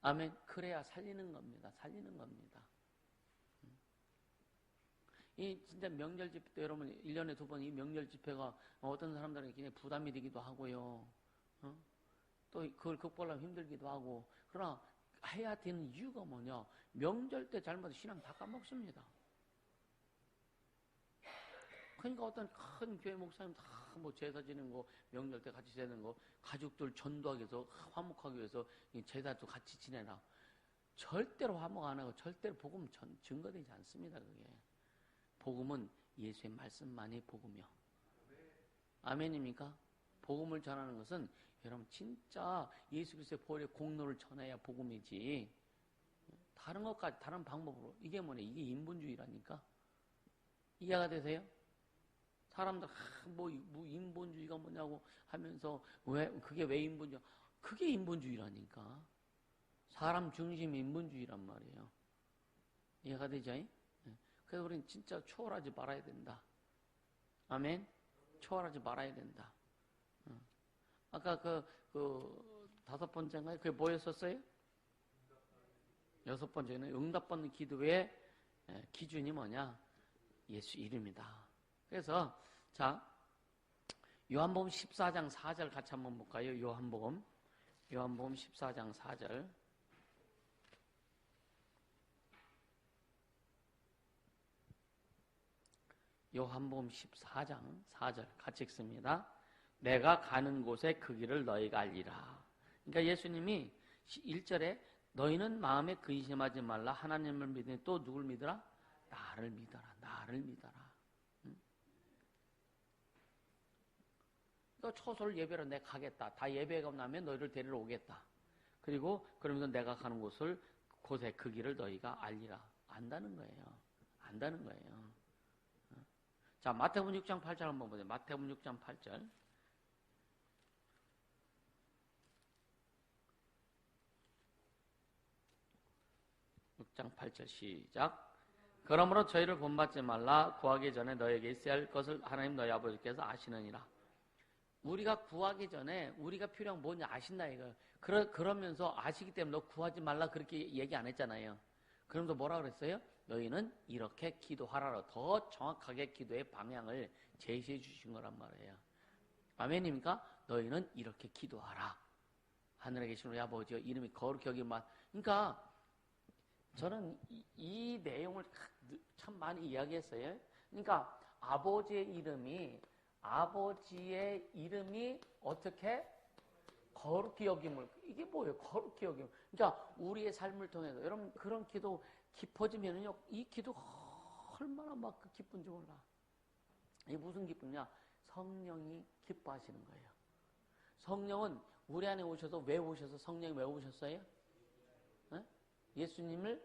아멘. 그래야 살리는 겁니다. 살리는 겁니다. 이 진짜 명절 집회 때 여러분 1년에 2번 이 명절 집회가 어떤 사람들은 굉장히 부담이 되기도 하고요. 또 그걸 극복하려면 힘들기도 하고. 그러나 해야 되는 이유가 뭐냐? 명절 때 잘못해서 신앙 다 까먹습니다. 그러니까 어떤 큰 교회 목사님 다 뭐 제사 지는 거, 명절 때 같이 지내는 거, 가족들 전도하기 위해서, 화목하기 위해서 제사도 같이 지내라. 절대로 화목 안 하고 절대로 복음 증거되지 않습니다. 그게. 복음은 예수의 말씀만이 복음이요. 아멘입니까? 복음을 전하는 것은 여러분 진짜 예수 그리스도의 보혈의 공로를 전해야 복음이지. 다른 것까지 다른 방법으로 이게 뭐냐? 이게 인본주의라니까. 이해가 되세요? 사람들 뭐 인본주의가 뭐냐고 하면서 그게 왜 인본주의? 그게 인본주의라니까. 사람 중심 인본주의란 말이에요. 이해가 되죠? 그래서 우리는 진짜 초월하지 말아야 된다. 아멘. 초월하지 말아야 된다. 아까 그 다섯 번째인가요? 그게 뭐였었어요? 여섯 번째는 응답받는 기도의 기준이 뭐냐? 예수 이름이다. 그래서 자, 요한복음 14장 4절 같이 한번 볼까요? 요한복음 14장 4절. 요한복음 14장 4절 같이 읽습니다. 내가 가는 곳에 그 길을 너희가 알리라. 그러니까 예수님이 1절에 너희는 마음에 근심하지 말라. 하나님을 믿으니 또 누굴 믿으라? 나를 믿어라. 나를 믿어라. 그러니까 초소를 예배로 내가 가겠다. 다 예배가 나면 너희를 데리러 오겠다. 그리고 그러면서 내가 가는 곳에 그 길을 너희가 알리라. 안다는 거예요. 안다는 거예요. 자, 마태복음 6장 8절 한번 보세요. 마태복음 6장 8절. 6장 8절 시작. 그러므로 저희를 본받지 말라. 구하기 전에 너에게 있어야 할 것을 하나님 너희 아버지께서 아시느니라. 우리가 구하기 전에 우리가 필요한 뭔지 아신다 이거. 그러면서 아시기 때문에 너 구하지 말라 그렇게 얘기 안 했잖아요. 그러면서 뭐라 그랬어요? 너희는 이렇게 기도하라. 더 정확하게 기도의 방향을 제시해 주신 거란 말이에요. 아멘입니까? 너희는 이렇게 기도하라. 하늘에 계신 우리 아버지여 이름이 거룩히 여김만. 그러니까 저는 이 내용을 참 많이 이야기했어요. 그러니까 아버지의 이름이 어떻게 거룩히 여김을, 이게 뭐예요? 거룩히 여김. 그러니까 우리의 삶을 통해서 여러분 그런 기도 깊어지면은요, 이 기도 얼마나 막 기쁜지 몰라. 이게 무슨 기쁨이냐? 성령이 기뻐하시는 거예요. 성령은 우리 안에 오셔서 왜 오셔서 성령이 왜 오셨어요? 네? 예수님을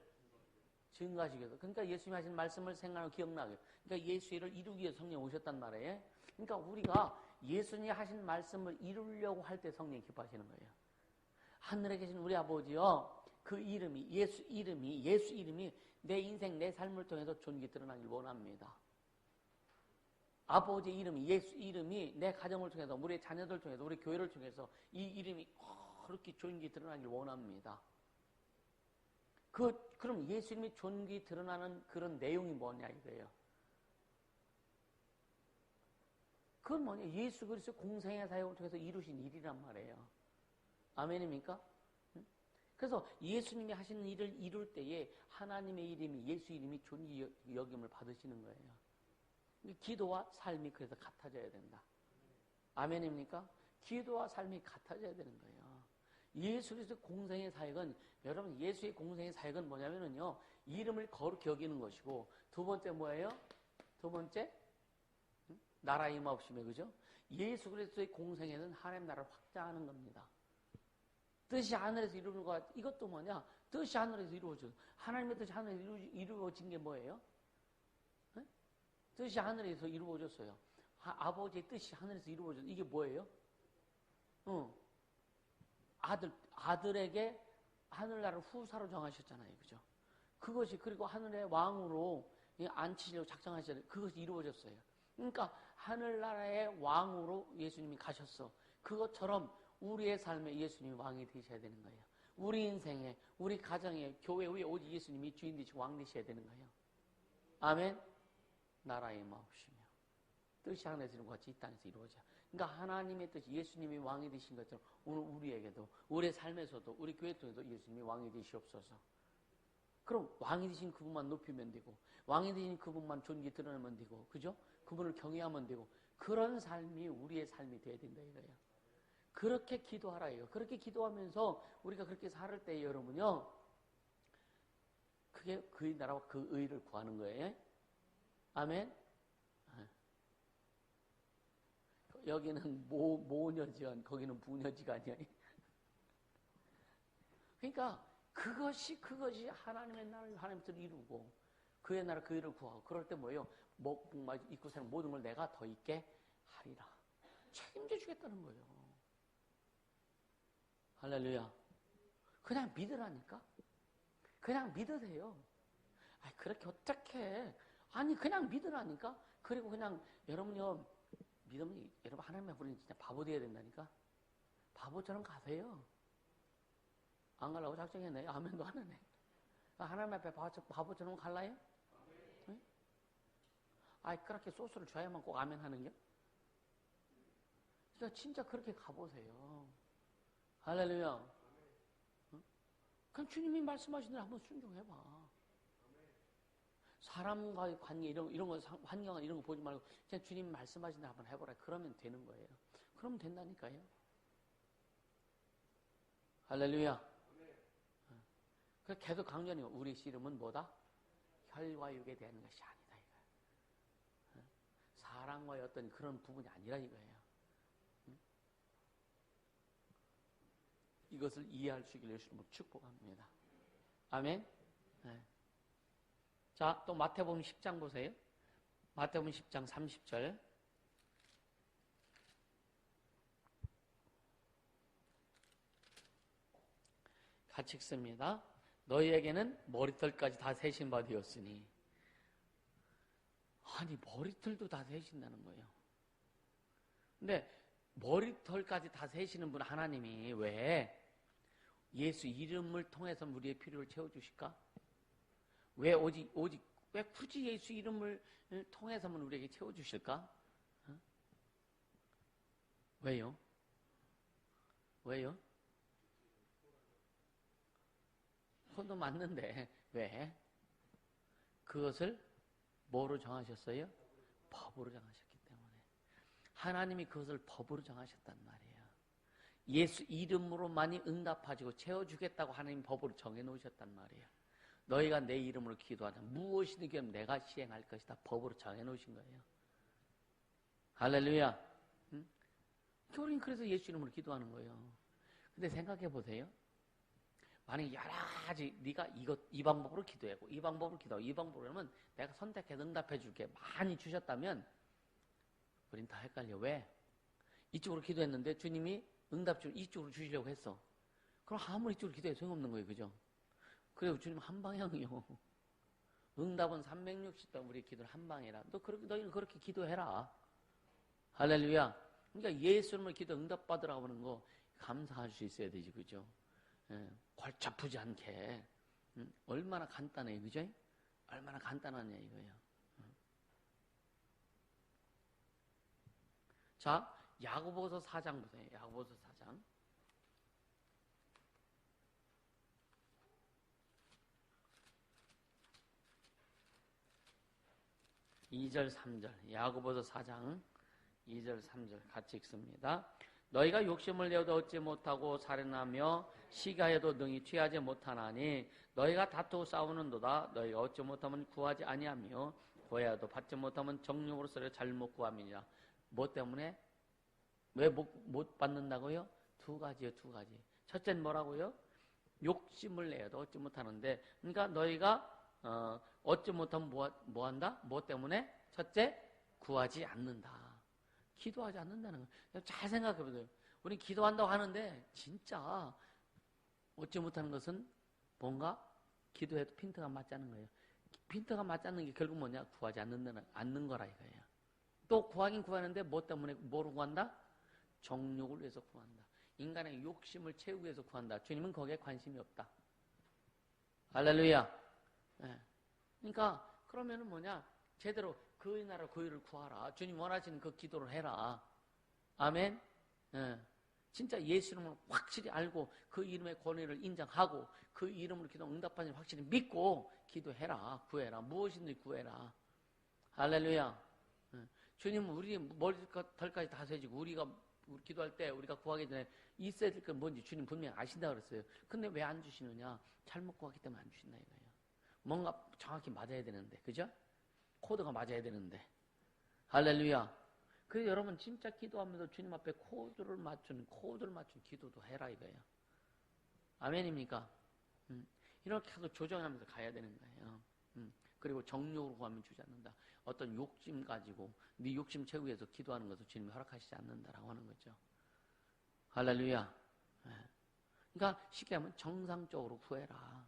증거하시기 위해서. 그러니까 예수님이 하신 말씀을 생각하고 기억나게. 그러니까 예수를 이루기 위해서 성령이 오셨단 말이에요. 그러니까 우리가 예수님이 하신 말씀을 이루려고 할 때 성령이 기뻐하시는 거예요. 하늘에 계신 우리 아버지요, 그 이름이 예수 이름이 내 인생 내 삶을 통해서 존귀 드러나길 원합니다. 아버지의 이름이 예수 이름이 내 가정을 통해서 우리 자녀들 통해서 우리 교회를 통해서 이 이름이 그렇게 존귀 드러나길 원합니다. 그럼 예수님이 존귀 드러나는 그런 내용이 뭐냐 이거예요. 그건 뭐냐? 예수 그리스도 공생의 사역을 통해서 이루신 일이란 말이에요. 아멘입니까? 그래서 예수님이 하시는 일을 이룰 때에 하나님의 이름이 예수 이름이 존귀 여김을 받으시는 거예요. 기도와 삶이 그래서 같아져야 된다. 아멘입니까? 기도와 삶이 같아져야 되는 거예요. 예수 그리스도 공생의 사역은, 여러분 예수의 공생의 사역은 뭐냐면요, 이름을 거룩히 여기는 것이고, 두 번째 뭐예요? 두 번째 나라 임하옵시며, 그죠? 예수 그리스도의 공생에는 하나님 나라를 확장하는 겁니다. 뜻이 하늘에서 이루는 것, 이것도 뭐냐? 뜻이 하늘에서 이루어져. 하나님의 뜻이 하늘에서 이루어진 게 뭐예요? 네? 뜻이 하늘에서 이루어졌어요. 아버지의 뜻이 하늘에서 이루어졌어요. 이게 뭐예요? 아들에게 하늘나라를 후사로 정하셨잖아요. 그죠? 그것이, 그리고 하늘의 왕으로 앉히시려고 작정하셨잖아요. 그것이 이루어졌어요. 그러니까 하늘나라의 왕으로 예수님이 가셨어. 그것처럼 우리의 삶에 예수님이 왕이 되셔야 되는 거예요. 우리 인생에, 우리 가정에, 교회 위에 오직 예수님이 주인 되시고 왕 되셔야 되는 거예요. 아멘. 나라의 임하옵시며 뜻이 하늘에서 이룬 것 같이 이 땅에서 이루어져. 그러니까 하나님의 뜻이 예수님이 왕이 되신 것처럼 오늘 우리에게도, 우리의 삶에서도, 우리 교회 통해서 예수님이 왕이 되시옵소서. 그럼 왕이 되신 그분만 높이면 되고, 왕이 되신 그분만 존귀 드러내면 되고, 그죠? 그분을 경외하면 되고, 그런 삶이 우리의 삶이 되어야 된다 이거예요. 그렇게 기도하라 이거. 그렇게 기도하면서 우리가 그렇게 살을 때 여러분요, 그게 그의 나라와 그 의를 구하는 거예요. 아멘. 여기는 모녀지간, 거기는 부녀지간이야. 그러니까 그것이 하나님의 나라를 하나님께서 이루고 그의 나라 그 일을 구하고, 그럴 때 뭐예요? 먹고 입고 사는 모든 걸 내가 더 있게 하리라. 책임져 주겠다는 거예요. 할렐루야. 그냥 믿으라니까. 그냥 믿으세요. 아니, 그렇게 어떡해. 아니, 그냥 믿으라니까. 그리고 그냥 여러분요, 믿으면 여러분 하나님의 부르는 진짜 바보 되어야 된다니까. 바보처럼 가세요. 안 가려고 작정했네. 아멘도 안 하네. 하나님 앞에 바보처럼 갈라요? 네? 그렇게 소스를 줘야만 꼭 아멘 하는 게? 그러니까 진짜 그렇게 가보세요. 할렐루야. 그럼 주님이 말씀하신 대로 한번 순종해봐. 사람과의 관계, 이런 거, 환경, 이런 거 보지 말고, 그냥 주님 말씀하신 대로 한번 해보라. 그러면 되는 거예요. 그러면 된다니까요. 할렐루야. 그래서 계속 강조하는 거, 우리 씨름은 뭐다? 혈과 육에 대한 것이 아니다, 이거예요. 사랑과의 어떤 그런 부분이 아니라 이거예요. 이것을 이해할 수 있기를 예수님으로 축복합니다. 아멘. 네. 자, 또 마태복음 10장 보세요. 마태복음 10장 30절. 같이 읽습니다. 너희에게는 머리털까지 다 세신 바 되었으니. 아니, 머리털도 다 세신다는 거예요. 근데 머리털까지 다 세시는 분 하나님이 왜 예수 이름을 통해서 우리의 필요를 채워주실까? 왜 왜 굳이 예수 이름을 통해서만 우리에게 채워주실까? 왜요? 왜요? 그것도 맞는데 왜? 그것을 뭐로 정하셨어요? 법으로 정하셨기 때문에. 하나님이 그것을 법으로 정하셨단 말이에요. 예수 이름으로만이 응답하시고 채워주겠다고 하나님 법으로 정해놓으셨단 말이에요. 너희가 내 이름으로 기도하자. 무엇이든 내가 시행할 것이다. 법으로 정해놓으신 거예요. 할렐루야. 응? 우리는 그래서 예수 이름으로 기도하는 거예요. 근데 생각해 보세요. 만약에 여러 가지 네가 이 방법으로 기도하고 이 방법으로 기도하고 이 방법으로 하면 내가 선택해서 응답해 줄게 많이 주셨다면 우린 다 헷갈려. 왜? 이쪽으로 기도했는데 주님이 응답 좀 이쪽으로 주시려고 했어. 그럼 아무리 이쪽으로 기도해도 소용없는 거예요. 그죠? 그래요. 주님 한 방향이요. 응답은 360도 우리의 기도는 한 방이라. 너희는 그렇게 기도해라. 할렐루야. 그러니까 예수님을 기도 응답 받으라고 하는 거 감사할 수 있어야 되지. 그죠? 골치 아프지 않게. 얼마나 간단해. 그죠? 얼마나 간단하냐 이거예요. 자, 야고보서 4장 보세요. 야고보서 4장. 2절 3절. 야고보서 4장 2절 3절 같이 읽습니다. 너희가 욕심을 내어도 얻지 못하고 살인하며 시가해도 능히 취하지 못하나니 너희가 다투고 싸우는도다. 너희가 얻지 못하면 구하지 아니하며 구해야도 받지 못하면 정욕으로서 잘못 구함이니라. 뭐 때문에? 왜 못 받는다고요? 두 가지요. 두 가지. 첫째는 뭐라고요? 욕심을 내어도 얻지 못하는데, 그러니까 너희가 얻지 못하면 뭐 한다? 뭐 때문에? 첫째, 구하지 않는다. 기도하지 않는다는 거예요. 잘 생각해 보세요. 우리 기도한다고 하는데 진짜 얻지 못하는 것은 뭔가 기도해도 핀트가 맞지 않는 거예요. 핀트가 맞지 않는 게 결국 뭐냐? 구하지 않는 거라 이거예요. 또 구하긴 구하는데 뭐 때문에 뭐로 구한다? 정욕을 위해서 구한다. 인간의 욕심을 채우기 위해서 구한다. 주님은 거기에 관심이 없다. 할렐루야. 네. 그러니까 그러면은 뭐냐? 제대로 그의 나라 그의를 구하라. 주님 원하시는 그 기도를 해라. 아멘. 네. 진짜 예수 이름을 확실히 알고 그 이름의 권위를 인정하고 그 이름으로 기도 응답하는 확실히 믿고 기도해라. 구해라. 무엇이든지 구해라. 할렐루야. 네. 주님은 우리 머리털까지 다 세지고 우리가 기도할 때 우리가 구하기 전에 있어야 될 건 뭔지 주님 분명히 아신다 그랬어요. 근데 왜 안 주시느냐? 잘못 구하기 때문에 안 주신다 이거예요. 뭔가 정확히 맞아야 되는데, 그죠? 코드가 맞아야 되는데. 할렐루야. 그래서 여러분 진짜 기도하면서 주님 앞에 코드를 맞춘 기도도 해라 이거예요. 아멘입니까? 이렇게 해서 조정하면서 가야 되는 거예요. 그리고 정욕으로 구하면 주지 않는다. 어떤 욕심 가지고 네 욕심 채우기 위해서 기도하는 것을 주님이 허락하시지 않는다라고 하는 거죠. 할렐루야. 그러니까 쉽게 하면 정상적으로 구해라.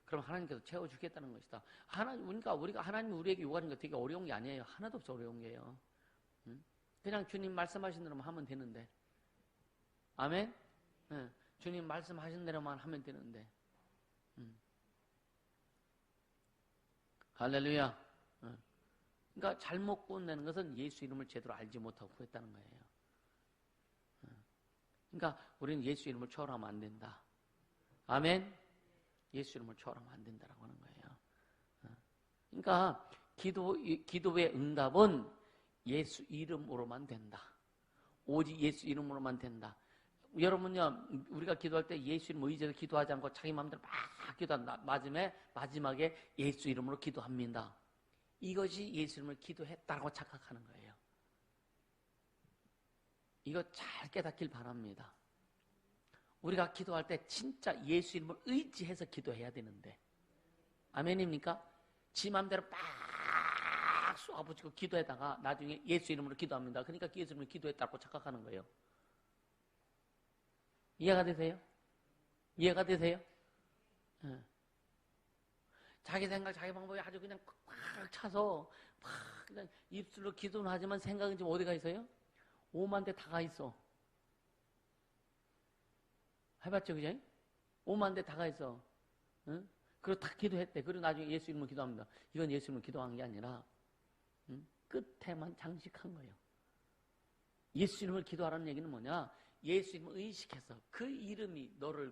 그럼 하나님께서 채워주겠다는 것이다. 그러니까 하나님이 우리에게 요구하는 게 되게 어려운 게 아니에요. 하나도 없어 어려운 게요. 그냥 주님 말씀하신 대로만 하면 되는데. 아멘? 주님 말씀하신 대로만 하면 되는데. 할렐루야. 그러니까 잘못 구원되는 것은 예수 이름을 제대로 알지 못하고 구했다는 거예요. 그러니까 우리는 예수 이름을 초월하면 안 된다. 아멘. 예수 이름을 초월하면 안 된다라고 하는 거예요. 그러니까 기도의 응답은 예수 이름으로만 된다. 오직 예수 이름으로만 된다. 여러분요, 우리가 기도할 때 예수 이름 의지해서 기도하지 않고 자기 마음대로 막 기도한다. 마지막에 예수 이름으로 기도합니다. 이것이 예수 이름을 기도했다고 착각하는 거예요. 이거 잘 깨닫길 바랍니다. 우리가 기도할 때 진짜 예수 이름을 의지해서 기도해야 되는데, 아멘입니까? 지 마음대로 막 쏘아붙이고 기도하다가 나중에 예수 이름으로 기도합니다. 그러니까 예수 이름으로 기도했다고 착각하는 거예요. 이해가 되세요? 이해가 되세요? 자기 생각, 자기 방법이 아주 그냥 꽉 차서 막 그냥 입술로 기도는 하지만 생각은 지금 어디가 있어요? 오만 대 다 가 있어. 해봤죠, 그죠? 오만 대 다 가 있어. 응? 그리고 다 기도했대. 그리고 나중에 예수 이름으로 기도합니다. 이건 예수 이름으로 기도한 게 아니라 끝에만 장식한 거예요. 예수 이름을 기도하라는 얘기는 뭐냐? 예수 이름을 의식해서 그 이름이 너를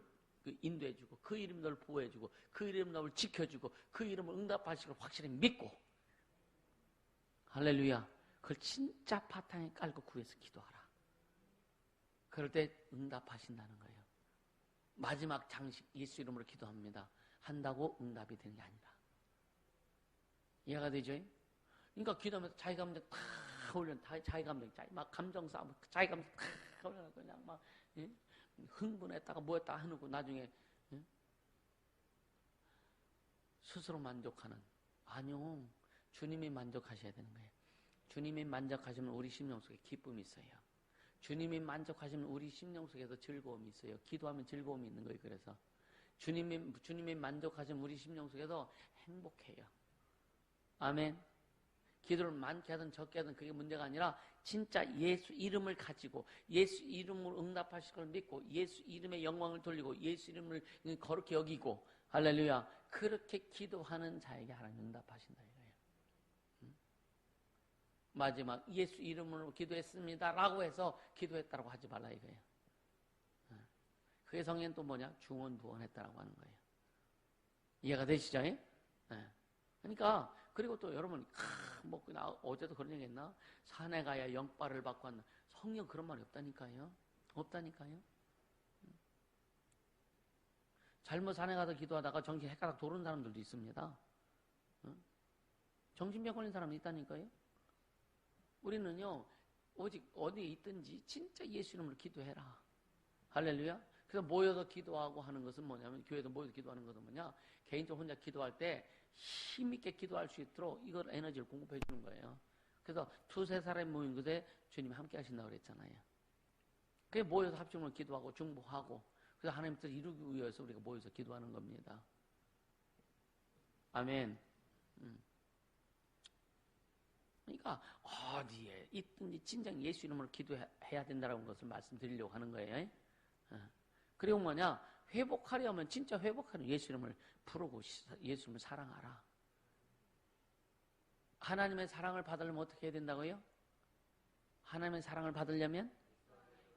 인도해주고, 그 이름이 너를 보호해주고, 그 이름이 너를 지켜주고, 그 이름을 응답하시고 확실히 믿고, 할렐루야. 그걸 진짜 바탕에 깔고 구해서 기도하라. 그럴 때 응답하신다는 거예요. 마지막 장식 예수 이름으로 기도합니다. 한다고 응답이 되는 게 아니라. 이해가 되죠? 그러니까 기도하면서 자기 감정 다 올려, 자기 감정, 막 감정 싸움, 자기 감정 다 올려, 그냥 막 흥분했다가 뭐했다가 해놓고 나중에 스스로 만족하는. 아니요, 주님이 만족하셔야 되는 거예요. 주님이 만족하시면 우리 심령 속에 기쁨이 있어요. 주님이 만족하시면 우리 심령 속에도 즐거움이 있어요. 기도하면 즐거움이 있는 거예요. 그래서 주님이 만족하시면 우리 심령 속에도 행복해요. 아멘. 기도를 많게 하든 적게 하든 그게 문제가 아니라 진짜 예수 이름을 가지고 예수 이름으로 응답하실 걸 믿고 예수 이름의 영광을 돌리고 예수 이름을 거룩히 여기고, 할렐루야, 그렇게 기도하는 자에게 하나님 응답하신다 이거예요. 마지막 예수 이름으로 기도했습니다 라고 해서 기도했다고 하지 말라 이거예요. 그게 성경은 또 뭐냐? 중언부언했다라고 하는 거예요. 이해가 되시죠? 그러니까 그리고 또 여러분 나 어제도 그런 얘기 했나? 산에 가야 영빨을 받고 한다. 성경 그런 말이 없다니까요. 없다니까요. 잘못 산에 가서 기도하다가 정신 헷갈락 도는 사람들도 있습니다. 정신병 걸린 사람이 있다니까요. 우리는요, 오직 어디에 있든지 진짜 예수 이름으로 기도해라. 할렐루야. 그래서 모여서 기도하고 하는 것은 뭐냐면, 교회에서 모여서 기도하는 것은 뭐냐? 개인적으로 혼자 기도할 때 힘있게 기도할 수 있도록 이걸 에너지를 공급해 주는 거예요. 그래서 두세 사람이 모인 곳에 주님이 함께 하신다고 그랬잖아요. 그게 모여서 합심으로 기도하고 중보하고, 그래서 하나님 뜻을 이루기 위해서 우리가 모여서 기도하는 겁니다. 아멘. 그러니까 어디에 있든지 진정 예수 이름으로 기도해야 된다는 것을 말씀드리려고 하는 거예요. 그리고 뭐냐? 회복하려면 진짜 회복하는 예수 이름을 부르고 예수 이름을 사랑하라. 하나님의 사랑을 받으려면 어떻게 해야 된다고요? 하나님의 사랑을 받으려면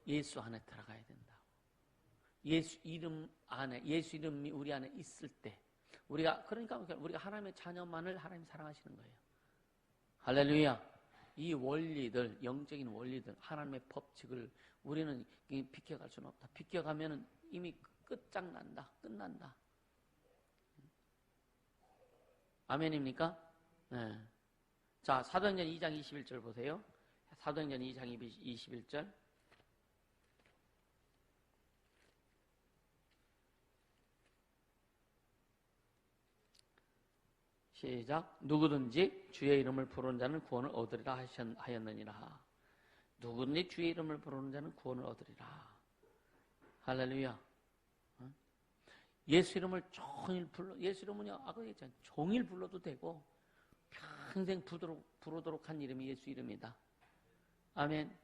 예수 안에 들어가야 된다고. 예수 이름 안에, 예수 이름이 우리 안에 있을 때 그러니까 우리가 하나님의 자녀만을 하나님 사랑하시는 거예요. 할렐루야. 이 원리들, 영적인 원리들, 하나님의 법칙을 우리는 비껴갈 수는 없다. 비껴가면은 이미 끝장난다. 끝난다. 아멘입니까? 네. 자, 사도행전 2장 21절 보세요. 사도행전 2장 21절. 시작. 누구든지 주의 이름을 부르는 자는 구원을 얻으리라 하였느니라. 누구든지 주의 이름을 부르는 자는 구원을 얻으리라. 할렐루야. 예수 이름을 종일 예수 이름은요, 아까 얘기했잖아요. 종일 불러도 되고 평생 부르도록 한 이름이 예수 이름이다. 아멘.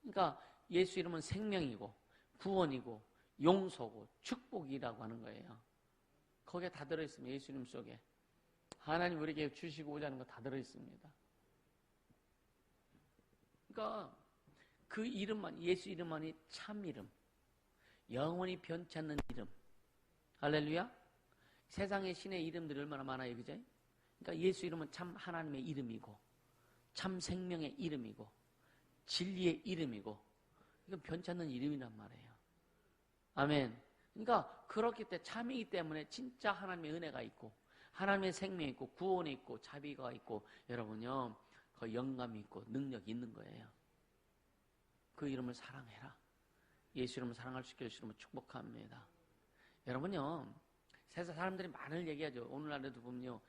그러니까 예수 이름은 생명이고 구원이고 용서고 축복이라고 하는 거예요. 거기에 다 들어있습니다. 예수 이름 속에. 하나님 우리에게 주시고자 하는 거 다 들어있습니다. 그러니까 그 이름만, 예수 이름만이 참 이름, 영원히 변치 않는 이름. 할렐루야. 세상의 신의 이름들이 얼마나 많아요, 그죠? 그러니까 예수 이름은 참 하나님의 이름이고, 참 생명의 이름이고, 진리의 이름이고, 이건 변치 않는 이름이란 말이에요. 아멘. 그러니까 그렇기 때문에 참이기 때문에 진짜 하나님의 은혜가 있고, 하나님의 생명이 있고, 구원이 있고, 자비가 있고, 여러분요, 그 영감이 있고, 능력이 있는 거예요. 그 이름을 사랑해라. 예수 이름을 사랑할 수 있게 예수 이름을 축복합니다. 여러분요, 세상 사람들이 많은 얘기하죠. 오늘날에도 보면요,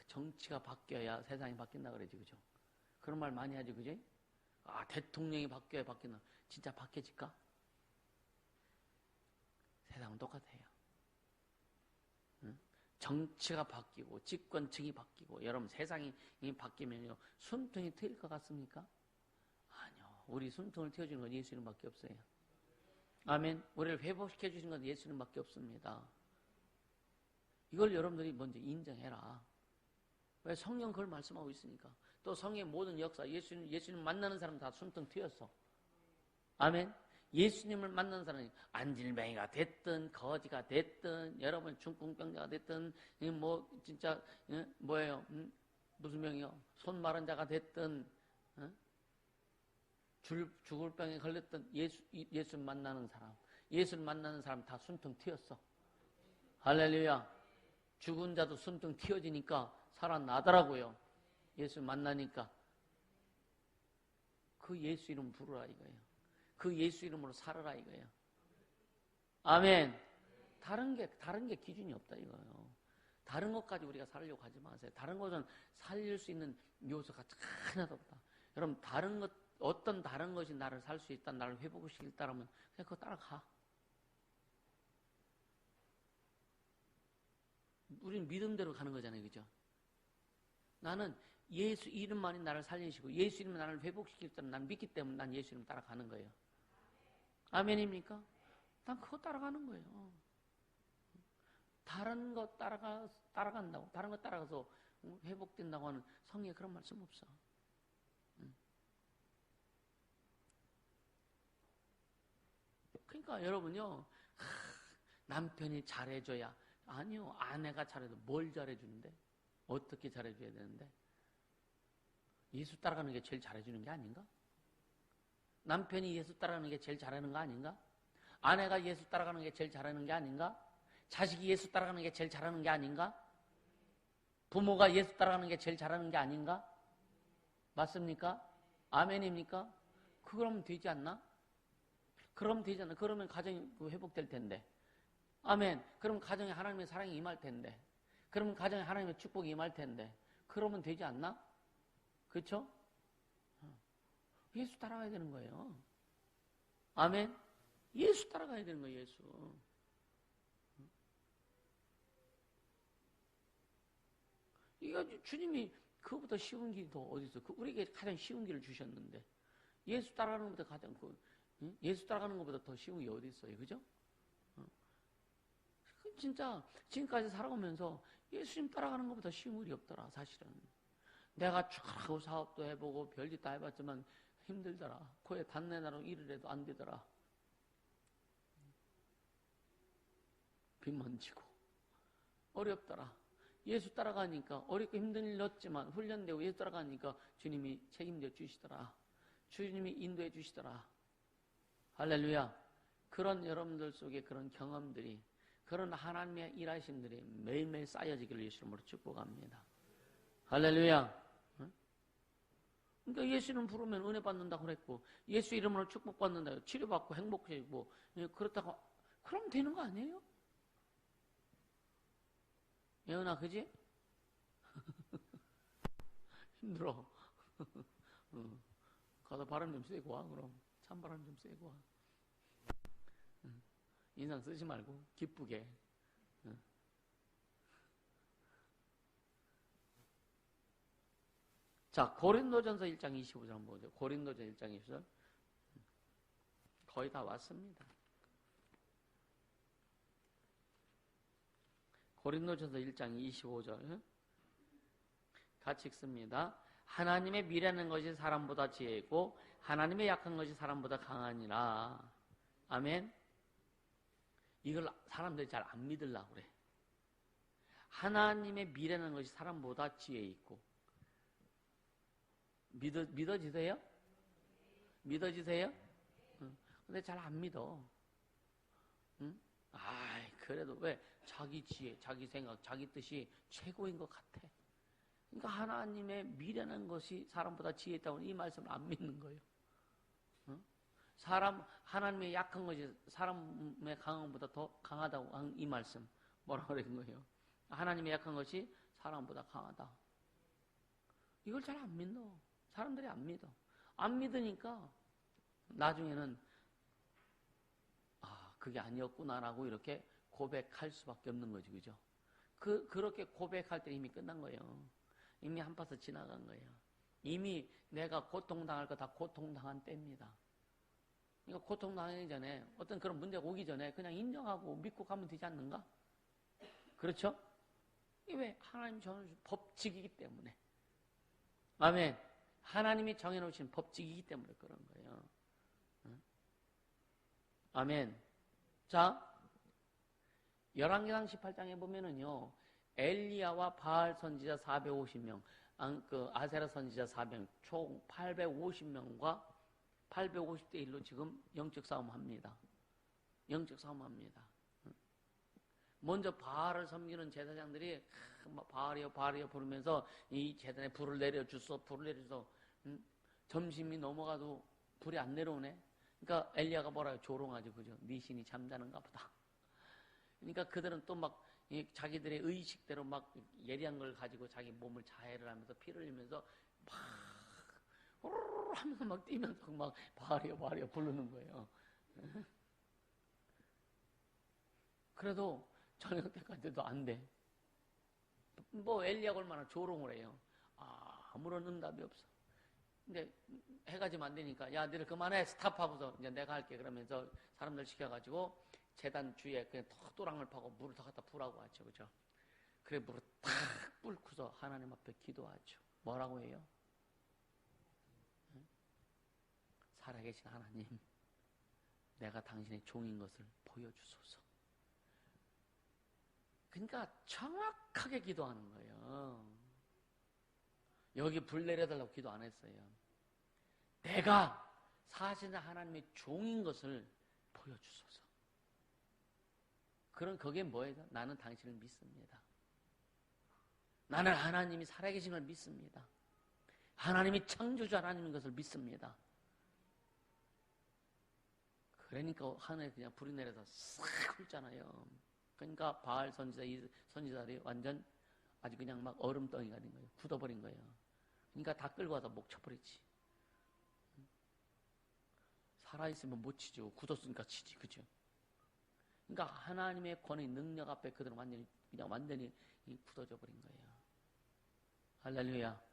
정치가 바뀌어야 세상이 바뀐다 그러지, 그죠? 그런 말 많이 하죠, 그죠? 아, 대통령이 바뀌어야 바뀐다. 진짜 바뀌어질까? 세상은 똑같아요. 응? 정치가 바뀌고, 집권층이 바뀌고, 여러분 세상이 바뀌면요, 숨통이 트일 것 같습니까? 아니요. 우리 숨통을 틔워주는 건 예수 이름밖에 없어요. 아멘. 우리를 회복시켜 주신 건 예수 이름밖에 없습니다. 이걸 여러분들이 먼저 인정해라. 왜? 성령 그걸 말씀하고 있으니까. 또 성의 모든 역사, 예수님 만나는 사람 다 숨통 트였어. 아멘. 예수님을 만나는 사람이 안질뱅이가 됐든 거지가 됐든 여러분 중풍병자가 됐든 뭐 진짜 뭐예요? 무슨 병이요? 손 마른 자가 됐든 죽을 병에 걸렸던 예수 만나는 사람, 예수를 만나는 사람 다 숨통 트였어. 할렐루야. 죽은 자도 숨통 튀어지니까 살아나더라고요. 예수 만나니까. 그 예수 이름 부르라 이거예요. 그 예수 이름으로 살아라 이거예요. 아멘. 다른 게 기준이 없다 이거예요. 다른 것까지 우리가 살려고 하지 마세요. 다른 것은 살릴 수 있는 요소가 하나도 없다. 여러분 어떤 다른 것이 나를 살 수 있다, 나를 회복시킬 있다라면 그냥 그거 따라가. 우리는 믿음대로 가는 거잖아요, 그죠? 나는 예수 이름만이 나를 살리시고 예수 이름이 나를 회복시킬 때는 난 믿기 때문에 난 예수 이름 따라가는 거예요. 아멘입니까? 난 그거 따라가는 거예요. 다른 거 따라간다고, 다른 거 따라가서 회복된다고 하는 성경에 그런 말씀 없어. 그러니까 여러분요, 남편이 잘해줘야, 아니요, 아내가 잘해도 뭘 잘해주는데? 어떻게 잘해줘야 되는데? 예수 따라가는 게 제일 잘해주는 게 아닌가? 남편이 예수 따라가는 게 제일 잘하는 거 아닌가? 아내가 예수 따라가는 게 제일 잘하는 게 아닌가? 자식이 예수 따라가는 게 제일 잘하는 게 아닌가? 부모가 예수 따라가는 게 제일 잘하는 게 아닌가? 맞습니까? 아멘입니까? 그러면 되지 않나? 그러면 되지 않나? 그러면 가정이 회복될 텐데. 아멘. 그럼 가정에 하나님의 사랑이 임할 텐데. 그러면 가정에 하나님의 축복이 임할 텐데. 그러면 되지 않나? 그렇죠? 예수 따라가야 되는 거예요. 아멘. 예수 따라가야 되는 거예요. 예수. 이거 주님이 그거보다 쉬운 길이 더 어디 있어? 우리에게 가장 쉬운 길을 주셨는데 예수 따라가는 것보다 가장 예수 따라가는 것보다 더 쉬운 게 어디 있어요? 그죠? 진짜 지금까지 살아오면서 예수님 따라가는 것보다 쉬운 일이 없더라. 사실은 내가 쭉 하고 사업도 해보고 별짓 다 해봤지만 힘들더라. 코에 단내 나로 일을 해도 안 되더라. 빚만 지고 어렵더라. 예수 따라가니까 어렵고 힘든 일 넣었지만 훈련되고 예수 따라가니까 주님이 책임져 주시더라. 주님이 인도해 주시더라. 할렐루야. 그런 여러분들 속에 그런 경험들이, 그런 하나님의 일하심들이 매일매일 쌓여지기를 예수 이름으로 축복합니다. 할렐루야. 그러니까 예수 이름 부르면 은혜 받는다고 그랬고, 예수 이름으로 축복받는다고, 치료받고 행복해지고, 그렇다고 그럼 되는 거 아니에요? 예은아, 그지? 힘들어. 가서 바람 좀 쐬고 와, 그럼. 찬바람 좀 쐬고 와. 인상 쓰지 말고, 기쁘게. 자, 고린도전서 1장 25절 한번 보죠. 고린도전 1장 25절. 거의 다 왔습니다. 고린도전서 1장 25절. 같이 읽습니다. 하나님의 미래는 것이 사람보다 지혜 있고 하나님의 약한 것이 사람보다 강하니라. 아멘. 이걸 사람들이 잘 안 믿으려고 그래. 하나님의 미래는 것이 사람보다 지혜 있고. 믿어지세요? 믿어지세요? 응. 근데 잘 안 믿어. 응? 아이, 그래도 왜? 자기 지혜, 자기 생각, 자기 뜻이 최고인 것 같아. 그러니까 하나님의 미래는 것이 사람보다 지혜 있다고 이 말씀을 안 믿는 거예요. 응? 하나님의 약한 것이 사람의 강한 것보다 더 강하다고 한 이 말씀. 뭐라고 그러는 거예요? 하나님의 약한 것이 사람보다 강하다. 이걸 잘 안 믿어. 사람들이 안 믿어. 안 믿으니까 나중에는 그게 아니었구나라고 이렇게 고백할 수밖에 없는 거지, 그죠? 그렇게 고백할 때 이미 끝난 거예요. 이미 한 파서 지나간 거예요. 이미 내가 고통당할 거 다 고통당한 때입니다. 그러니까 고통당하기 전에 어떤 그런 문제가 오기 전에 그냥 인정하고 믿고 가면 되지 않는가? 그렇죠? 이게 왜? 하나님 정해놓으신 법칙이기 때문에. 아멘. 하나님이 정해놓으신 법칙이기 때문에 그런 거예요. 아멘. 자, 열왕기상 18장에 보면은요, 엘리야와 바알 선지자 450명, 아세라 선지자 400명, 총 850명과 850대 1로 지금 영적 싸움합니다. 영적 싸움합니다. 먼저 바알을 섬기는 제사장들이 바알이여 바알이여 부르면서 이 제단에 불을 내려주소, 불을 내려주소. 점심이 넘어가도 불이 안 내려오네. 그러니까 엘리야가 뭐라고 조롱하죠, 그죠? 네 신이 잠자는가 보다. 그러니까 그들은 또 막 자기들의 의식대로 막 예리한 걸 가지고 자기 몸을 자해를 하면서 피를 흘리면서 막 호로로 하면서 막 뛰면서 막 바알이여 바알이여 부르는 거예요. 그래도 저녁 때까지도 안 돼. 뭐 엘리야가 얼마나 조롱을 해요. 아무런 응답이 없어. 근데 해가 지면 안 되니까 야 너희들 그만해 스탑하고서 이제 내가 할게 그러면서 사람들 시켜가지고 제단 주위에 그냥 또랑을 파고 물을 더 갖다 부라고 하죠, 그죠? 그래 물을 탁 뿔고서 하나님 앞에 기도하죠. 뭐라고 해요? 살아계신 하나님, 내가 당신의 종인 것을 보여주소서. 그러니까 정확하게 기도하는 거예요. 여기 불 내려달라고 기도 안 했어요. 내가 사실은 하나님의 종인 것을 보여주소서. 그럼 그게 뭐예요? 나는 당신을 믿습니다. 나는 하나님이 살아계신 걸 믿습니다. 하나님이 창조주 하나님인 것을 믿습니다. 그러니까 하늘에 그냥 불이 내려서 싹 훑잖아요. 그러니까 바알 선지자, 이 선지자들이 완전 아주 그냥 막 얼음덩이가 된 거예요. 굳어버린 거예요. 그러니까 다 끌고 와서 목 쳐버리지. 살아있으면 못 치죠. 굳었으니까 치지, 그죠? 그러니까 하나님의 권위, 능력 앞에 그들은 완전히 굳어져 버린 거예요. 할렐루야.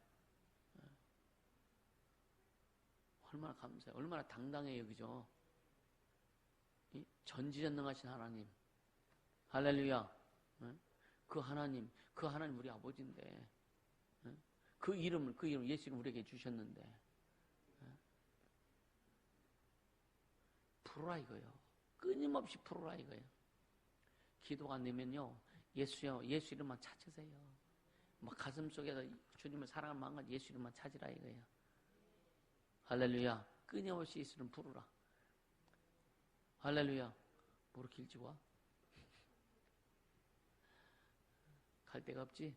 얼마나 감사해요. 얼마나 당당해요, 그죠? 전지전능하신 하나님. 할렐루야. 그 하나님 우리 아버지인데, 그 이름 예수 이름 우리에게 주셨는데, 풀어라 이거요. 끊임없이 풀어라 이거요. 기도가 안 되면요, 예수요, 예수 이름만 찾으세요. 막 가슴 속에서 주님을 사랑하는 마음과 예수 이름만 찾으라 이거예요. 할렐루야. 끊임없이 예수 이름 부르라. 할렐루야. 뭐 이렇게 일찍 와? 갈 데가 없지?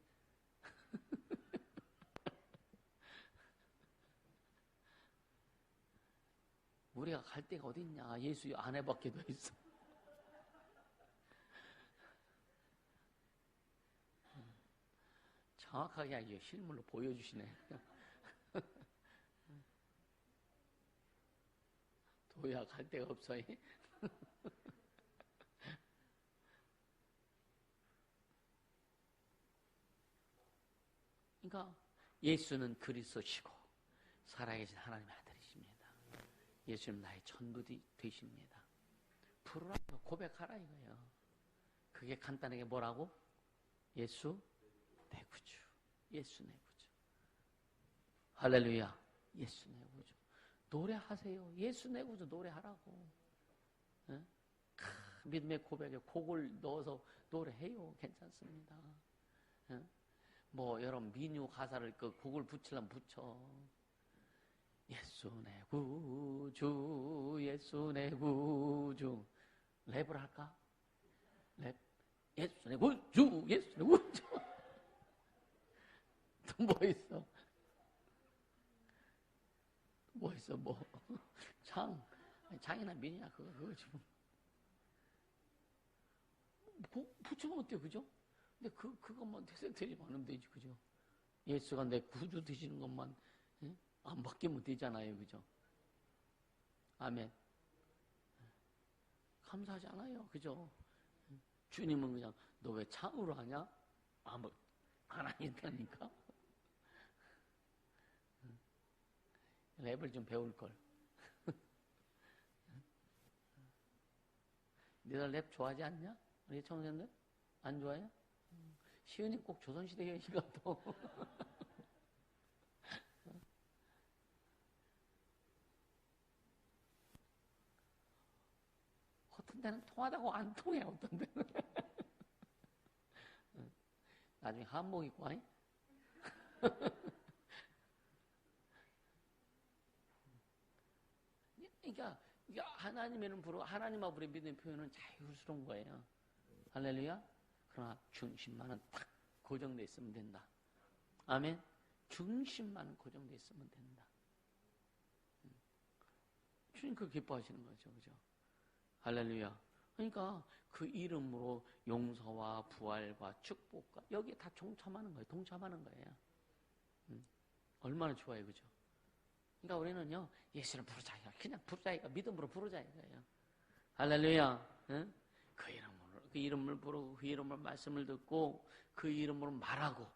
우리가 갈 데가 어디 있냐? 예수 안에 밖에 더 있어. 정확하게 아주 실물로 보여주시네. 도야 갈 데가 없어. 그러니까 예수는 그리스도시고 살아계신 하나님의 아들이십니다. 예수님 나의 전부 되십니다. 부르라 고백하라 이거예요. 그게 간단하게 뭐라고? 예수 내 구주. 예수 내 구주. 할렐루야. 예수 내 구주. 노래하세요. 예수 내 구주 노래하라고. 예? 믿음의 고백에 곡을 넣어서 노래해요. 괜찮습니다. 예? 뭐 여러분 민요 가사를 그 곡을 붙이려면 붙여. 예수 내 구주, 예수 내 구주. 랩을 할까? 랩. 예수 내 구주, 예수 내 구주. 또 뭐 있어? 뭐 있어, 뭐. 장이나 민이나 그거 지금. 붙이면 어때요, 그죠? 근데 그것만 대세되지만 하면 되지, 그죠? 예수가 내 구주 되시는 것만, 예? 안 바뀌면 되잖아요, 그죠? 아멘. 감사하지 않아요, 그죠? 주님은 그냥, 너 왜 창으로 하냐? 뭐, 하나님 있다니까? 랩을 좀 배울걸. 너희들 랩 좋아하지 않냐? 우리 청소년들? 안 좋아해요? 시은이 꼭 조선시대 여인가 또. 어떤 데는 통하다고 안 통해, 어떤 데는. 나중에 한복 입고 와잉? 그러니까 하나님에는 하나님 앞으로 믿는 표현은 자유스러운 거예요. 할렐루야. 그러나 중심만은 딱 고정돼 있으면 된다. 아멘. 중심만은 고정돼 있으면 된다. 주님 그거 기뻐하시는 거죠, 그죠? 할렐루야. 그러니까 그 이름으로 용서와 부활과 축복과 여기에 다 동참하는 거예요. 동참하는 거예요. 얼마나 좋아요, 그죠? 그러니까 우리는요, 예수를 부르자. 그냥 부르자. 믿음으로 부르자 이거예요. 할렐루야. 응? 그 이름을 부르고, 그 이름으로 말씀을 듣고, 그 이름으로 말하고,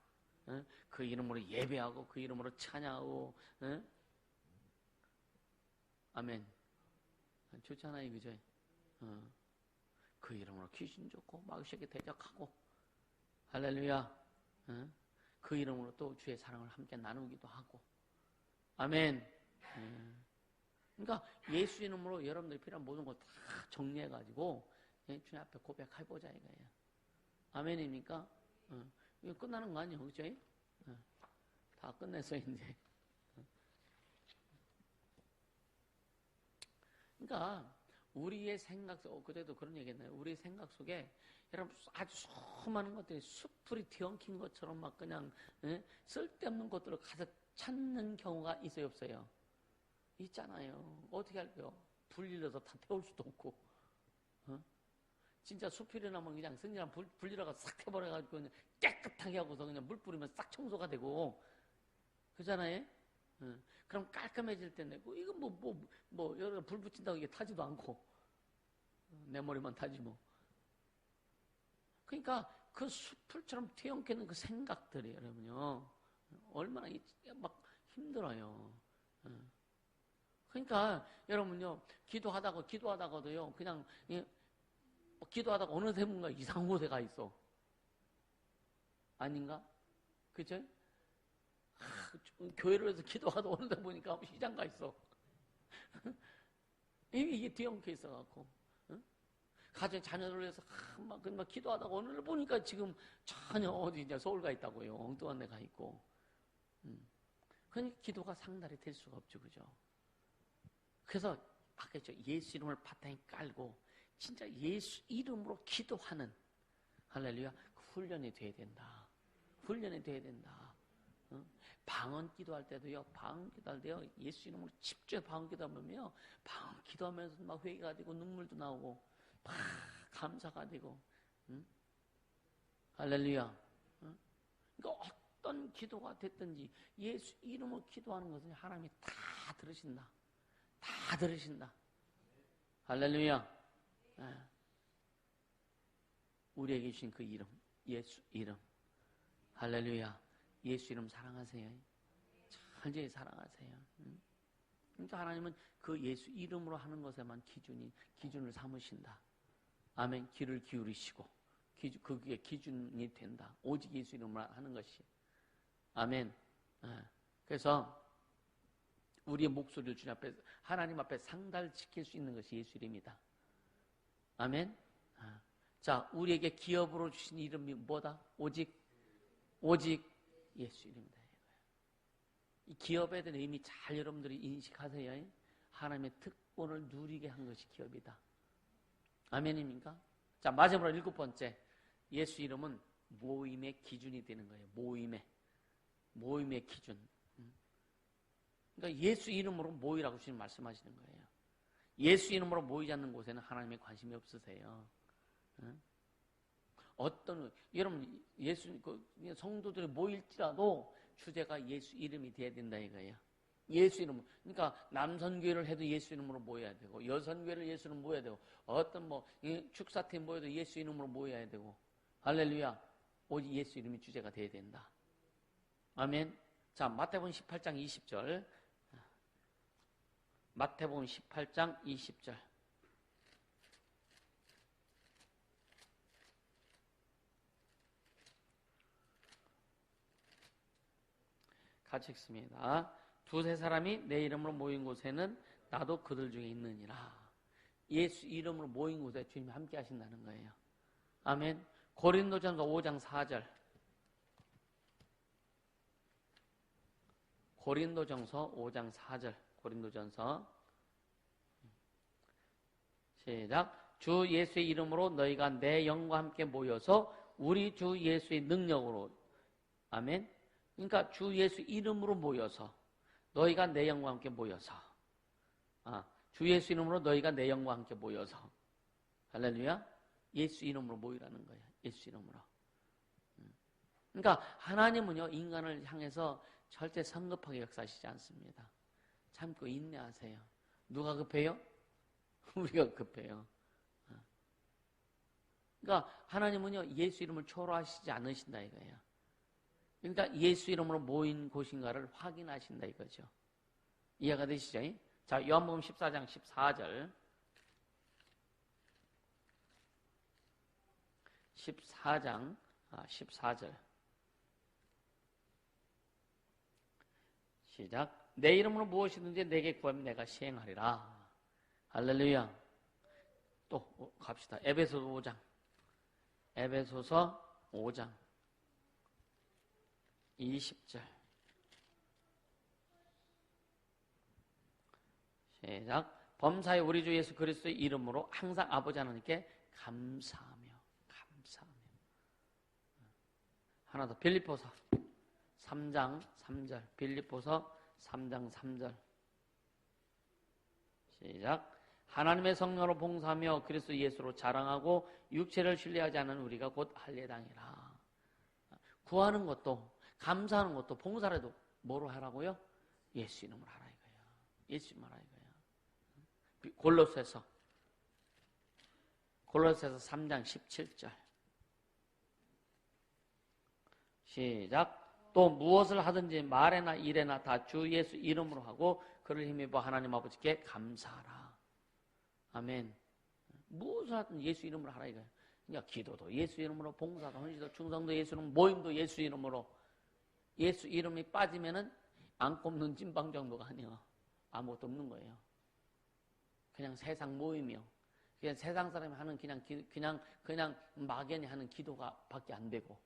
응? 그 이름으로 예배하고, 그 이름으로 찬양하고, 응? 아멘. 좋잖아요, 그죠? 그 이름으로 귀신 쫓고, 마귀에게 대적하고, 할렐루야. 응? 그 이름으로 또 주의 사랑을 함께 나누기도 하고, 아멘. 그러니까 예수 이름으로 여러분들이 필요한 모든 걸 다 정리해가지고 주님 앞에 고백해보자 이거예요. 아멘입니까? 이거 끝나는 거 아니에요, 그죠? 다 끝냈어 이제. 그러니까 우리의 생각 속, 그때도 그런 얘기했나요? 우리의 생각 속에 여러분 아주 수많은 것들이 숲풀이 뒤엉킨 것처럼 막 그냥 쓸데없는 것들을 가득 찾는 경우가 있어요, 없어요? 있잖아요. 어떻게 할까요? 불일러서 다 태울 수도 없고, 진짜 숲이 나면 그냥 성냥 불일러가 싹 태버려가지고 그냥 깨끗하게 하고서 그냥 물 뿌리면 싹 청소가 되고, 그잖아요? 그럼 깔끔해질 텐데, 이거 여기다 불 붙인다고 이게 타지도 않고, 내 머리만 타지 뭐. 그러니까 그 숲풀처럼 태영키는 그 생각들이 여러분요, 얼마나 막 힘들어요. 그러니까 여러분요, 기도하다가도요, 그냥 기도하다가 어느 대문가 이상한 곳에 가 있어. 아닌가? 그죠? 교회를 해서 기도하다 어느 데 보니까 시장 가 있어. 이게 뒤엉켜 있어갖고. 가정 자녀를 위해서 막 기도하다가 어느 날 보니까 지금 전혀 어디 이제 서울 가 있다고요. 엉뚱한 데 가 있고. 그러니까 기도가 상달이 될 수가 없죠, 그죠? 그래서 아까 예수 이름을 바탕에 깔고 진짜 예수 이름으로 기도하는, 할렐루야, 그 훈련이 돼야 된다. 훈련이 돼야 된다. 방언 기도할 때도요, 방언 기도할 때요, 예수 이름으로 집중해서 방언 기도하면요, 방언 기도하면서 막 회개가 되고 눈물도 나오고 막 감사가 되고, 할렐루야. 그러니까 어떤 기도가 됐든지 예수 이름으로 기도하는 것은 하나님이 다 들으신다. 다 들으신다. 할렐루야. 우리에게 주신 그 이름, 예수 이름. 할렐루야. 예수 이름 사랑하세요. 철저히 사랑하세요. 그러니까 하나님은 그 예수 이름으로 하는 것에만 기준을 삼으신다. 아멘. 귀를 기울이시고 그게 기준이 된다. 오직 예수 이름으로 하는 것이. 아멘. 그래서 우리의 목소리를 주님 앞에, 하나님 앞에 상달시킬 수 있는 것이 예수 이름이다. 아멘. 자, 우리에게 기업으로 주신 이름이 뭐다? 오직 예수 이름이다. 이 기업에 대한 의미 잘 여러분들이 인식하세요. 하나님의 특권을 누리게 한 것이 기업이다. 아멘입니까? 자, 마지막으로 7번째. 예수 이름은 모임의 기준이 되는 거예요. 모임의 기준. 그러니까 예수 이름으로 모이라고 주님 말씀하시는 거예요. 예수 이름으로 모이지 않는 곳에는 하나님의 관심이 없으세요. 여러분, 성도들이 모일지라도 주제가 예수 이름이 돼야 된다 이거예요. 예수 이름. 그러니까 남선교회를 해도 예수 이름으로 모여야 되고, 여선교회를 예수 이름으로 모여야 되고, 축사팀 모여도 예수 이름으로 모여야 되고, 할렐루야. 오직 예수 이름이 주제가 돼야 된다. 아멘. 자, 마태복음 18장 20절. 마태복음 18장 20절. 같이 읽습니다. 두세 사람이 내 이름으로 모인 곳에는 나도 그들 중에 있느니라. 예수 이름으로 모인 곳에 주님이 함께 하신다는 거예요. 아멘. 고린도전서 5장 4절. 고린도전서 5장 4절. 고린도전서. 시작. 주 예수의 이름으로 너희가 내 영과 함께 모여서 우리 주 예수의 능력으로. 아멘. 그러니까 주 예수 이름으로 모여서 너희가 내 영과 함께 모여서 주 예수 이름으로 너희가 내 영과 함께 모여서 할렐루야. 예수 이름으로 모이라는 거예요. 예수 이름으로. 그러니까 하나님은요, 인간을 향해서 절대 성급하게 역사하시지 않습니다. 참고 인내하세요. 누가 급해요? 우리가 급해요. 그러니까 하나님은요, 예수 이름을 초월하시지 않으신다 이거예요. 그러니까 예수 이름으로 모인 곳인가를 확인하신다 이거죠. 이해가 되시죠? 자, 요한복음 14장 14절. 14절. 시작. 내 이름으로 무엇이든지 내게 구하면 내가 시행하리라. 할렐루야. 또 갑시다. 에베소서 5장. 에베소서 5장 20절. 시작. 범사에 우리 주 예수 그리스도의 이름으로 항상 아버지 하나님께 감사하며. 하나 더. 빌립보서 3장 3절. 빌립보서 3장 3절. 시작. 하나님의 성령으로 봉사하며 그리스도 예수로 자랑하고 육체를 신뢰하지 않는 우리가 곧 할례당이라. 구하는 것도 감사하는 것도 봉사라도 뭐로 하라고요? 예수 이름으로 하라 이거예요. 예수 이름으로 하라 이거예요. 골로새서 3장 17절. 시작. 또 무엇을 하든지 말에나 일에나 다 주 예수 이름으로 하고 그를 힘입어 하나님 아버지께 감사하라. 아멘. 무엇을 하든 예수 이름으로 하라 이거예요. 그러니까 기도도 예수 이름으로, 봉사도, 헌신도, 충성도 예수 이름, 모임도 예수 이름으로. 예수 이름이 빠지면은 안 꼽는 찐빵 정도가 아니야. 아무것도 없는 거예요. 그냥 세상 모임이요. 그냥 세상 사람이 하는 그냥 막연히 하는 기도가 밖에 안 되고.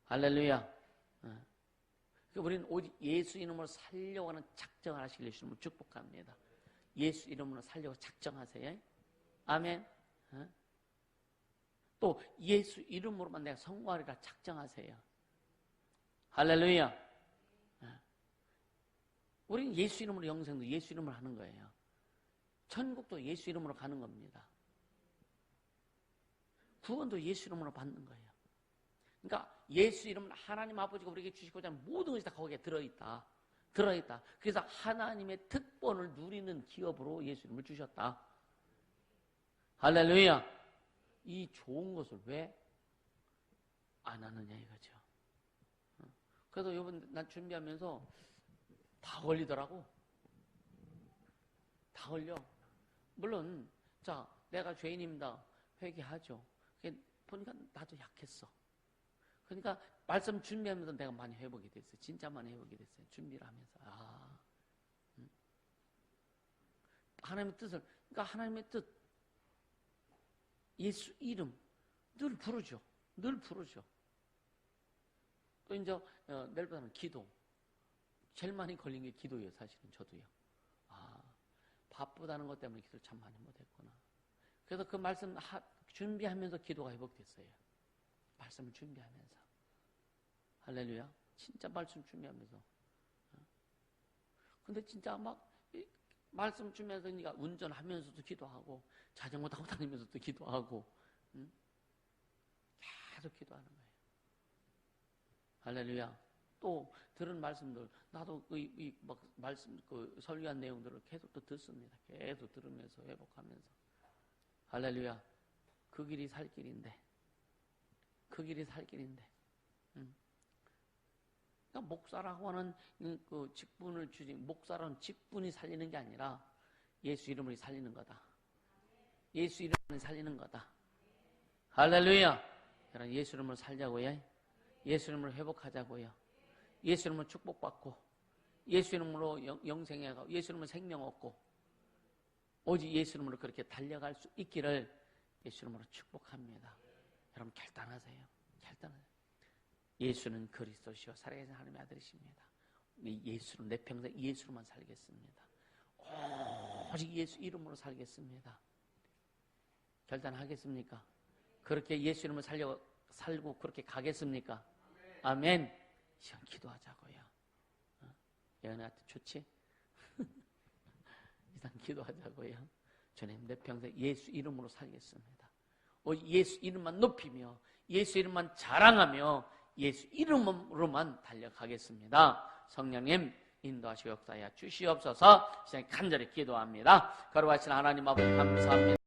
할렐루야. 우리는 오직 예수 이름으로 살려고 하는 작정을 하시길 주님을 축복합니다. 예수 이름으로 살려고 작정하세요. 아멘. 또 예수 이름으로만 내가 성공하리라 작정하세요. 할렐루야. 우리는 예수 이름으로 영생도 예수 이름으로 하는 거예요. 천국도 예수 이름으로 가는 겁니다. 구원도 예수 이름으로 받는 거예요. 그러니까 예수 이름은 하나님 아버지가 우리에게 주시고자 하는 모든 것이 다 거기에 들어있다. 그래서 하나님의 특권을 누리는 기업으로 예수 이름을 주셨다. 할렐루야. 이 좋은 것을 왜 안 하느냐 이거죠. 그래서 이번 난 준비하면서 다 걸리더라고. 다 걸려. 물론 자 내가 죄인입니다. 회개하죠. 보니까 나도 약했어. 그러니까 말씀 준비하면서 내가 많이 회복이 됐어요. 진짜 많이 회복이 됐어요. 준비를 하면서. 하나님의 뜻을, 그러니까 하나님의 뜻, 예수 이름 늘 부르죠. 늘 부르죠. 또 이제 내일보다는 기도. 제일 많이 걸린 게 기도예요. 사실은 저도요. 바쁘다는 것 때문에 기도를 참 많이 못했구나. 그래서 그 말씀 준비하면서 기도가 회복됐어요. 말씀을 준비하면서. 할렐루야. 진짜 말씀 준비하면서. 근데 진짜 막 말씀 준비하면서 그러니까 운전하면서도 기도하고 자전거 타고 다니면서도 기도하고 계속 기도하는 거예요. 할렐루야. 또 들은 말씀들 나도 막 말씀 설교한 내용들을 계속 또 듣습니다. 계속 들으면서 회복하면서. 할렐루야. 그 길이 살 길인데. 그 길이 살 길인데. 그러니까 목사라고 하는 그 직분을 주지, 목사라는 직분이 살리는 게 아니라 예수 이름을 살리는 거다. 예수 이름을 살리는 거다. 할렐루야. 여러분 예수 이름을 살자고요. 예수 이름을 회복하자고요. 예수 이름으로 축복받고 예수 이름으로 영생해가고 예수 이름으로 생명 얻고 오직 예수 이름으로 그렇게 달려갈 수 있기를 예수 이름으로 축복합니다. 여러분 결단하세요. 결단하세요. 예수는 그리스도시요 살아계신 하나님의 아들이십니다. 예수는 내 평생 예수로만 살겠습니다. 오직 예수 이름으로 살겠습니다. 결단하겠습니까? 그렇게 예수 이름을 살고 그렇게 가겠습니까? 아멘. 시간 기도하자고요. 예언이한테 좋지? 이상 기도하자고요. 주님 내 평생 예수 이름으로 살겠습니다. 예수 이름만 높이며 예수 이름만 자랑하며 예수 이름으로만 달려가겠습니다. 성령님 인도하시고 역사하여 주시옵소서. 시간 간절히 기도합니다. 거룩하신 하나님 아버지 감사합니다.